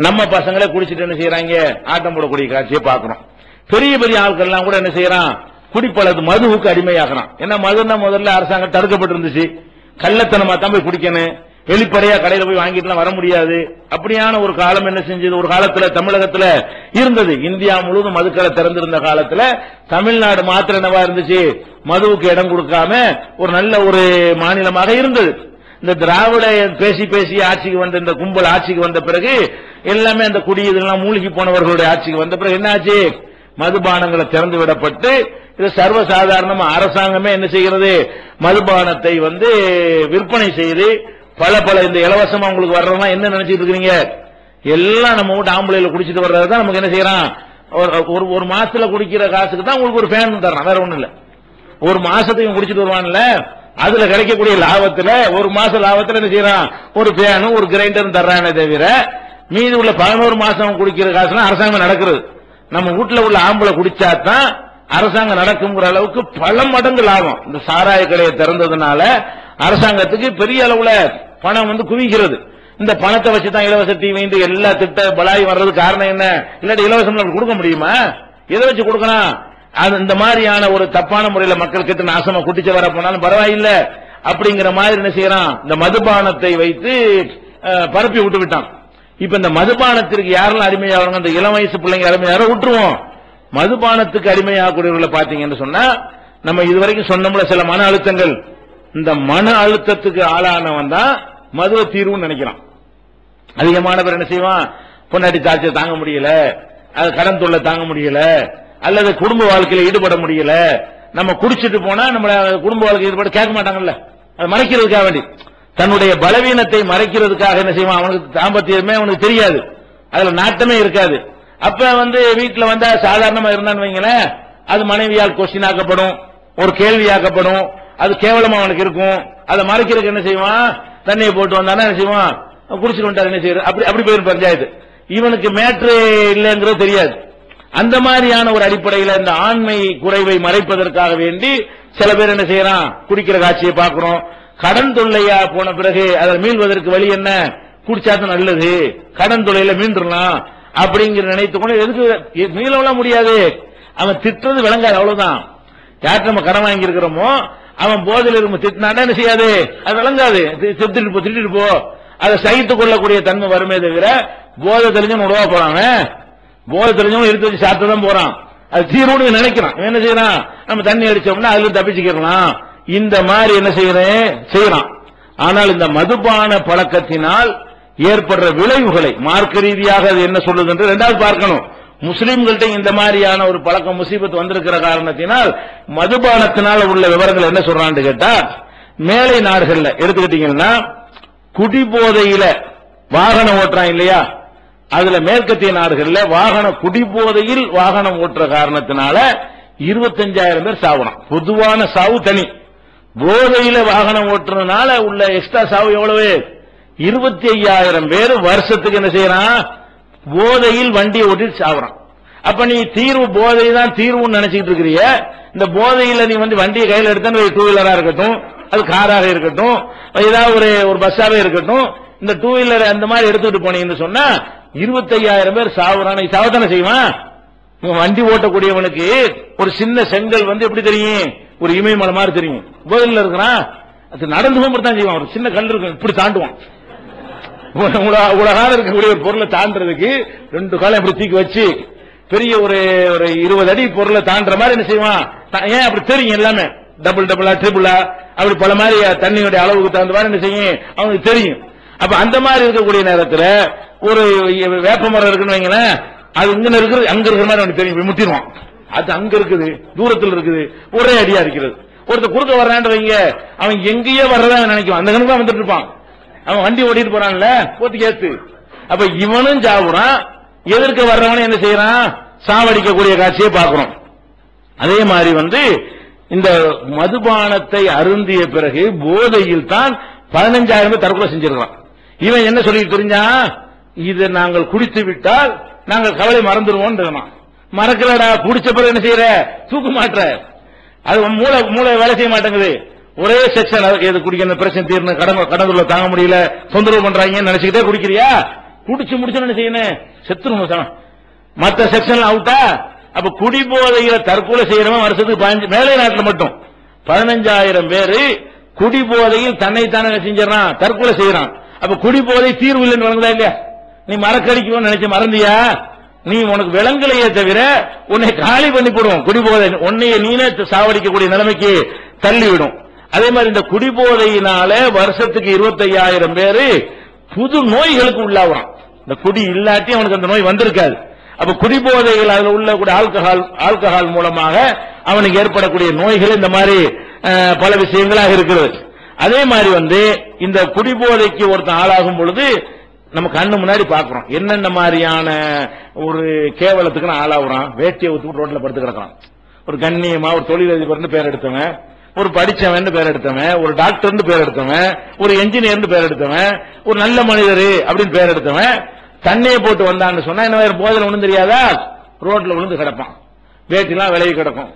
நம்ம பசங்களே குடிச்சிட்டு என்ன செய்யறாங்க, ஆட்டம் போடக்கூடிய காட்சியை பார்க்கிறோம். பெரிய பெரிய ஆட்கள்லாம் கூட என்ன செய்யறான், குடிப்பழகு மதுவுக்கு அடிமையாகிறான். ஏன்னா மதுன்னா முதல்ல அரசாங்கம் தடுக்கப்பட்டிருந்துச்சு, கள்ளத்தனமா தான் போய் குடிக்கணும், வெளிப்படையா கடையில போய் வாங்கிட்டு வர முடியாது. அப்படியான ஒரு காலம் என்ன செஞ்சது, ஒரு காலத்துல தமிழகத்துல இருந்தது. இந்தியா முழுவதும் மதுக்களை திறந்திருந்த காலத்துல தமிழ்நாடு மாத்திரம் என்னவா இருந்துச்சு, மதுவுக்கு இடம் கொடுக்காம ஒரு நல்ல ஒரு மாநிலமாக இருந்தது. இந்த திராவிட பேசி பேசி ஆட்சிக்கு வந்த இந்த கும்பல் ஆட்சிக்கு வந்த பிறகு எல்லாமே அந்த குடி இதெல்லாம் மூழ்கி போனவர்களுடைய ஆட்சிக்கு வந்த பிறகு என்ன ஆச்சு, மதுபானங்களை திறந்து விடப்பட்டு இது சர்வசாதாரணமா அரசாங்கமே என்ன செய்கிறது, மதுபானத்தை விற்பனை செய்து பல இந்த இலவசமா உங்களுக்கு வர்றதா என்ன நினைச்சிட்டு இருக்கீங்க, எல்லாம் நம்ம வீட்டு ஆம்பளையில குடிச்சிட்டு வர்றதுதான் நமக்கு என்ன செய்யறான், ஒரு மாசத்துல குடிக்கிற காசுக்கு தான் உங்களுக்கு ஒரு ஃபேன் தர்றான், வேற ஒண்ணு இல்ல. ஒரு மாசத்துக்கு குடிச்சிட்டு வருவான்ல, அதுல கிடைக்கக்கூடிய லாபத்துல ஒரு மாச லாபத்துல என்ன செய்யறான், ஒரு ஃபேனும் ஒரு கிரைண்டரும் தர்றானே தவிர மீதி உள்ள 11 மாசம் குடிக்கிற காசுலாம் அரசாங்கம் நடக்கிறது. நம்ம வீட்டுல உள்ள ஆம்பளை குடிச்சாதான் அரசாங்கம் நடக்குங்கிற அளவுக்கு பல மடங்கு லாபம். இந்த சாராய கடையை திறந்ததுனால அரசாங்கத்துக்கு பெரிய அளவுல பணம் குவிக்கிறது. இந்த பணத்தை வச்சுதான் இலவச டிவி எல்லா திட்ட பலாய் வர்றது காரணம் என்ன, இல்லாட்டி இலவசம் கொடுக்க முடியுமா, எதை வச்சு கொடுக்கணும். அது இந்த மாதிரியான ஒரு தப்பான முறையில மக்கள் கிட்ட நாசமா குட்டிச்சு வர போனாலும் பரவாயில்லை அப்படிங்கிற மாதிரி என்ன செய்யறான், இந்த மதுபானத்தை வைத்து பரப்பி விட்டு விட்டான். இப்ப இந்த மதுபானத்திற்கு யாரெல்லாம் அடிமையாகிறாங்க, இந்த இளம் வயசு பிள்ளைங்க அடிமையாக விட்டுருவோம். மதுபானத்துக்கு அடிமையாகக்கூடியவர்களை பாத்தீங்கன்னு சொன்னா, நம்ம இதுவரைக்கும் சொன்னோம்ல சில மன அழுத்தங்கள், இந்த மன அழுத்தத்துக்கு ஆளானவன் தான் மதுவை தீர்வுன்னு நினைக்கிறான். அதிகமான பேர் என்ன செய்வான், பொன்னாட்டி தாட்சியை தாங்க முடியல, அது கடன் தொல்லை தாங்க முடியல, அல்லது குடும்ப வாழ்க்கையில ஈடுபட முடியல, நம்ம குடிச்சிட்டு போனா நம்ம குடும்ப வாழ்க்கையில் ஈடுபட கேட்க மாட்டாங்கல்ல, அதை மறைக்கிறதுக்காக வேண்டி தன்னுடைய பலவீனத்தை மறைக்கிறதுக்காக என்ன செய்வான், அவனுக்கு தாம்பத்தியமே அவனுக்கு தெரியாது, அதுல நாட்டமே இருக்காது. அப்ப வீட்டுல வந்தா சாதாரணமா இருந்தான்னு வைங்களேன், அது மனைவியால் கொஸ்டின் ஆக்கப்படும், ஒரு கேள்வியாக்கப்படும், அது கேவலமா அவனுக்கு இருக்கும். அதை மறைக்கிறதுக்கு என்ன செய்வான், தண்ணியை போட்டு வந்தானா என்ன செய்வான், குடிச்சிட்டு வந்தாரு என்ன செய்யறது, அப்படி போயிரு பஞ்சாயத்து. இவனுக்கு மேட்ரு இல்லைங்கிறது தெரியாது. அந்த மாதிரியான ஒரு அடிப்படையில் இந்த ஆண்மை குறைவை மறைப்பதற்காக வேண்டி சில பேர் என்ன செய்யறான், குடிக்கிற காட்சியை பார்க்கிறோம். கடன் தொல்லையா போன பிறகு அதில் மீள்வதற்கு வழி என்ன? குடிச்சாதான் நல்லது, கடன் தொல்லையில மீண்டுலாம் அப்படிங்கிற நினைத்துக்கொண்டு எதுக்கு மீளவெல்லாம் முடியாது. அவன் திட்டுறது விளங்காது, அவ்வளவுதான். யார்கிட்ட நம்ம கடன் வாங்கி இருக்கிறோமோ அவன் போதையில் இருக்கும் திட்டினாட்டா என்ன செய்யாது, அது விளங்காது. திட்டிட்டு போ, அதை சகித்துக் கொள்ளக்கூடிய தன்மை வருமே தவிர போதை தெரிஞ்சவன் உடவா போறாங்க, போதை தெரிஞ்சவன் எடுத்து வச்சு சாப்பிட்டுதான் போறான். அது தீர்வுன்னு நினைக்கிறான். என்ன செய்யறான்? நம்ம தண்ணி அடிச்சோம்னா அதுல தப்பிச்சுக்கலாம். இந்த மாதிரி என்ன செய்யறான். ஆனால் இந்த மதுபான பழக்கத்தினால் ஏற்படுற விளைவுகளை மார்க்க ரீதியாக அது என்ன சொல்லுது என்று இரண்டாவது பார்க்கணும். முஸ்லிம்கள்ட்ட இந்த மாதிரியான ஒரு பழக்கம் முசீபத் வந்திருக்கிற காரணத்தினால் மதுபானத்தினால் உள்ள விவரங்கள் என்ன சொல்றான்னு கேட்டா, மேலை நாடுகள்ல எடுத்துக்கிட்டீங்கன்னா குடிபோதையில வாகனம் ஓட்டுறான் இல்லையா, அதுல மேற்கத்திய நாடுகள்ல குடிபோதையில் வாகனம் ஓட்டுற காரணத்தினால 25,000 பேர் சாவணும். பொதுவான சாவு தனி, போதையில வாகனம் ஓட்டுறதுனால உள்ள எக்ஸ்ட்ரா சாவு எவ்வளவு? 25,000 பேர் வருஷத்துக்கு என்ன செய்யறான்? போதையில் வண்டியை ஓட்டிட்டு சாவுறான். அப்ப நீ தீர்வு போதை தான் தீர்வுன்னு நினைச்சிட்டு இருக்கிறீங்க. இந்த போதையில நீ வண்டியை கையில் எடுத்தா டூ வீலரா இருக்கட்டும், அது காராக இருக்கட்டும், ஏதாவது ஒரு பஸ்ஸாவே இருக்கட்டும், இந்த டூ வீலர் அந்த மாதிரி எடுத்துட்டு போனீங்கன்னு சொன்னா 25,000 பேர் சாவுறான். சாவத்தானே செய்வான். வண்டி ஓட்டக்கூடியவனுக்கு ஒரு சின்ன செங்கல் எப்படி தெரியும்? ஒரு இமயமலை மாதிரி தெரியும். போதையில் இருக்கிறான், அது நடந்து போகும்போது செய்வான். ஒரு சின்ன கல் இருக்கும், இப்படி தாண்டுவான். உலகால இருக்கக்கூடிய ஒரு பொருளை தாண்டறதுக்கு 2 காலம் இப்படி தூக்கி வச்சு பெரிய ஒரு 20 அடி பொருளை தாண்டற மாதிரி என்ன செய்வான்? ஏன் அப்படி தெரியும்? எல்லாமே டபுளா ட்ரிபிளா அப்படி பல மாதிரி தண்ணியுடைய அளவுக்கு தகுந்த மாதிரி என்ன செய்யும் அவனுக்கு தெரியும். அப்ப அந்த மாதிரி இருக்கக்கூடிய நேரத்தில் ஒரு வேப்ப மரம் இருக்குன்னு வைங்களேன், அது இங்க இருக்குது அங்க இருக்கிற மாதிரி அவனுக்கு தெரியும், முட்டிடுவான். அது அங்க இருக்குது, தூரத்தில் இருக்குது, ஒரே அடியா இருக்கிறது. ஒருத்தர் குறுக்க வர்றான்னு வைங்க, அவன் எங்கேயோ வர்றதா நினைக்குவான், அந்த கணக்கு வந்துட்டு இருப்பான். அவன் வண்டி ஓட்டிட்டு போறான்ல போத்து கேத்து. அப்ப இவனும் சாவுறான், எதிர்க்க வர்றவனும் என்ன செய்யறான்? சாவடிக்கக்கூடிய காட்சியை பார்க்கிறோம். அதே மாதிரி இந்த மதுபானத்தை அருந்திய பிறகு போதையில் தான் 15,000 பேர் தற்கொலை செஞ்சிருக்கான். இவன் என்ன சொல்லிட்டு தெரிஞ்சா, இதை நாங்கள் குடித்து விட்டால் நாங்கள் கவலை மறந்துடுவோம். மறக்கலடா, குடிச்ச பிறகு என்ன செய்யற? தூக்க மாற்ற. அது மூளை வேலை செய்ய மாட்டேங்குது. ஒரே செக்ஷன் எது குடிக்கிற பிரச்சனை தீர்ந்து கடந்துள்ள தாங்க முடியல, தொந்தரவு பண்றாங்க நினைச்சுக்கிட்டே குடிக்கிறியா? குடிச்சு முடிச்சு என்ன செய்யணும்? செத்துரும். மற்ற செக்ஷன் அவுட்டா. அப்ப குடிபோதையில தற்கொலை செய்யறவன் வருஷத்துக்கு 15, மேலே நாட்டில் மட்டும் 15,000 பேரு குடிபோதையில் தன்னைத்தானே செஞ்சான், தற்கொலை செய்யறான். அப்ப குடிபோதை தீர்வு இல்லைன்னு வழங்குதா இல்லையா? நீ மறக்கடிக்குவோம் நினைச்ச மறந்தியா? நீ உனக்கு விலங்குலையே தவிர உன்னை காலி பண்ணி போடுவோம். குடிபோதை உன்னைய நீனே சாவடிக்கக்கூடிய நிலைமைக்கு தள்ளிவிடும். அதே மாதிரி இந்த குடிபோதையினால வருஷத்துக்கு 25,000 பேரு புது நோய்களுக்கு உள்ளாகிறான். இந்த குடி இல்லாட்டி அவனுக்கு அந்த நோய் வந்திருக்காது. அப்ப குடிபோதைகள் அதில் உள்ள கூட ஆல்கஹால் மூலமாக அவனுக்கு ஏற்படக்கூடிய நோய்கள் இந்த மாதிரி பல விஷயங்களாக இருக்கிறது. அதே மாதிரி இந்த குடிபோதைக்கு ஒருத்தன் ஆளாகும் பொழுது நம்ம கண்ணு முன்னாடி பாக்குறோம் என்னென்ன மாதிரியான ஒரு கேவலத்துக்கு ஆளாகுறான். வேட்டியை ஊத்து ரோட்ல படுத்து கிடக்கிறான். ஒரு கண்ணியமா ஒரு தொழிலதிபர்னு பேர் எடுத்தவன், ஒரு படிச்சவன் பேர் எடுத்தவன், ஒரு டாக்டர் பேர் எடுத்தவன், ஒரு என்ஜினியர் பேர் எடுத்தவன், ஒரு நல்ல மனிதர் அப்படின்னு பேர் எடுத்தவன் தண்ணியை போட்டு வந்தான்னு சொன்னா என்ன போதில் ஒண்ணும் தெரியாதா? ரோட்ல விழுந்து கிடப்பான், வேட்டிலாம் விலகி கிடக்கும்.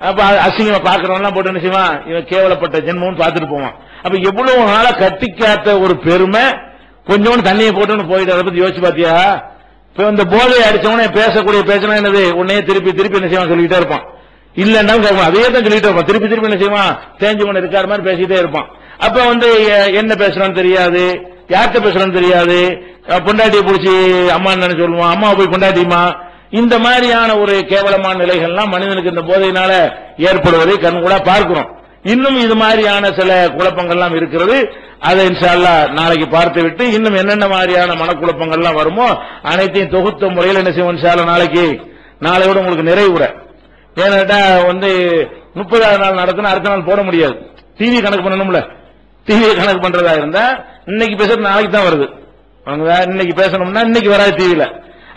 அப்ப அசிங்கமா பாக்குறவன் போட்டு என்ன செய்வான்? இவன் கேவலப்பட்ட ஜென்மம்னு பார்த்துட்டு போவான். அப்ப எவ்வளவு நாளா கட்டிக்காத்த ஒரு பெருமை கொஞ்சோண்டு தண்ணியை போட்டு போயிட்டு அதை பத்தி யோசிச்சு பாத்தியா? இப்ப இந்த போதையை அடிச்சவனே பேசக்கூடிய பேச்சனா என்னது? உன்னையே திருப்பி என்ன செய்வான்? சொல்லிக்கிட்டே இருப்பான். இல்லன்னா அதே தான் சொல்லிட்டு இருப்பான். திருப்பி என்ன செய்வான்? தேஞ்சவன் இருக்காரு மாதிரி பேசிக்கிட்டே இருப்பான். அப்ப என்ன பேசுறான்னு தெரியாது, யார்கிட்ட பேசுறான்னு தெரியாது. பொண்டாட்டியை பிடிச்சி அம்மான்னு சொல்லுவான், அம்மா போய் பொண்டாட்டியுமா. இந்த மாதிரியான ஒரு கேவலமான நிலைகள்லாம் மனிதனுக்கு இந்த போதையினால ஏற்படுவதை கண்கூடா பார்க்கிறோம். இன்னும் இது மாதிரியான சில குழப்பங்கள்லாம் இருக்கிறது. அதை இன்ஷா அல்லாஹ் நாளைக்கு பார்த்து விட்டு இன்னும் என்னென்ன மாதிரியான மனக்குழப்பங்கள்லாம் வருமோ அனைத்தையும் தொகுத்த முறையில் என்ன செய்வோம் இன்ஷா அல்லாஹ் நாளையோட உங்களுக்கு நிறைவுற. ஏன்னா 30வது நாள் நடத்தினா அடுத்த நாள் போட முடியாது. டிவி கணக்கு பண்ணணும்ல. டிவி கணக்கு பண்றதா இருந்தா இன்னைக்கு பேசுறது நாளைக்கு தான் வருது. இன்னைக்கு பேசணும்னா இன்னைக்கு வராது டிவியில.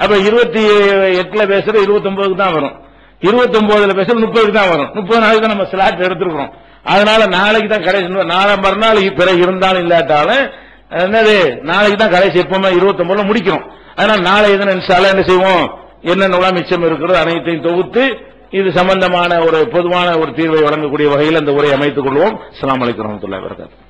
அப்ப 28ல பேசுறது 29க்கு தான் வரும். 29ல பேசுறது 30க்கு தான் வரும். 30 நாளைக்கு தான் நம்ம ஸ்லாட் எடுத்துருக்கோம். அதனால நாளைக்கு தான் கடைசி, நாளை மறுநாள் பிறகு இருந்தாலும் இல்லாட்டாலும் என்னது நாளைக்கு தான் கடைசி. எப்பவுமே 29ல முடிக்கிறோம். அதனால நாளை என்ன செய்வோம்? என்னென்ன மிச்சம் இருக்கிறது அனைத்தையும் தொகுத்து இது சம்பந்தமான ஒரு பொதுவான ஒரு தீர்வை வழங்கக்கூடிய வகையில் அந்த உரையை அமைத்துக் கொள்வோம். அஸ்ஸலாமு அலைக்கும் வரஹ்மத்துல்லாஹி வபரகாத்துஹு.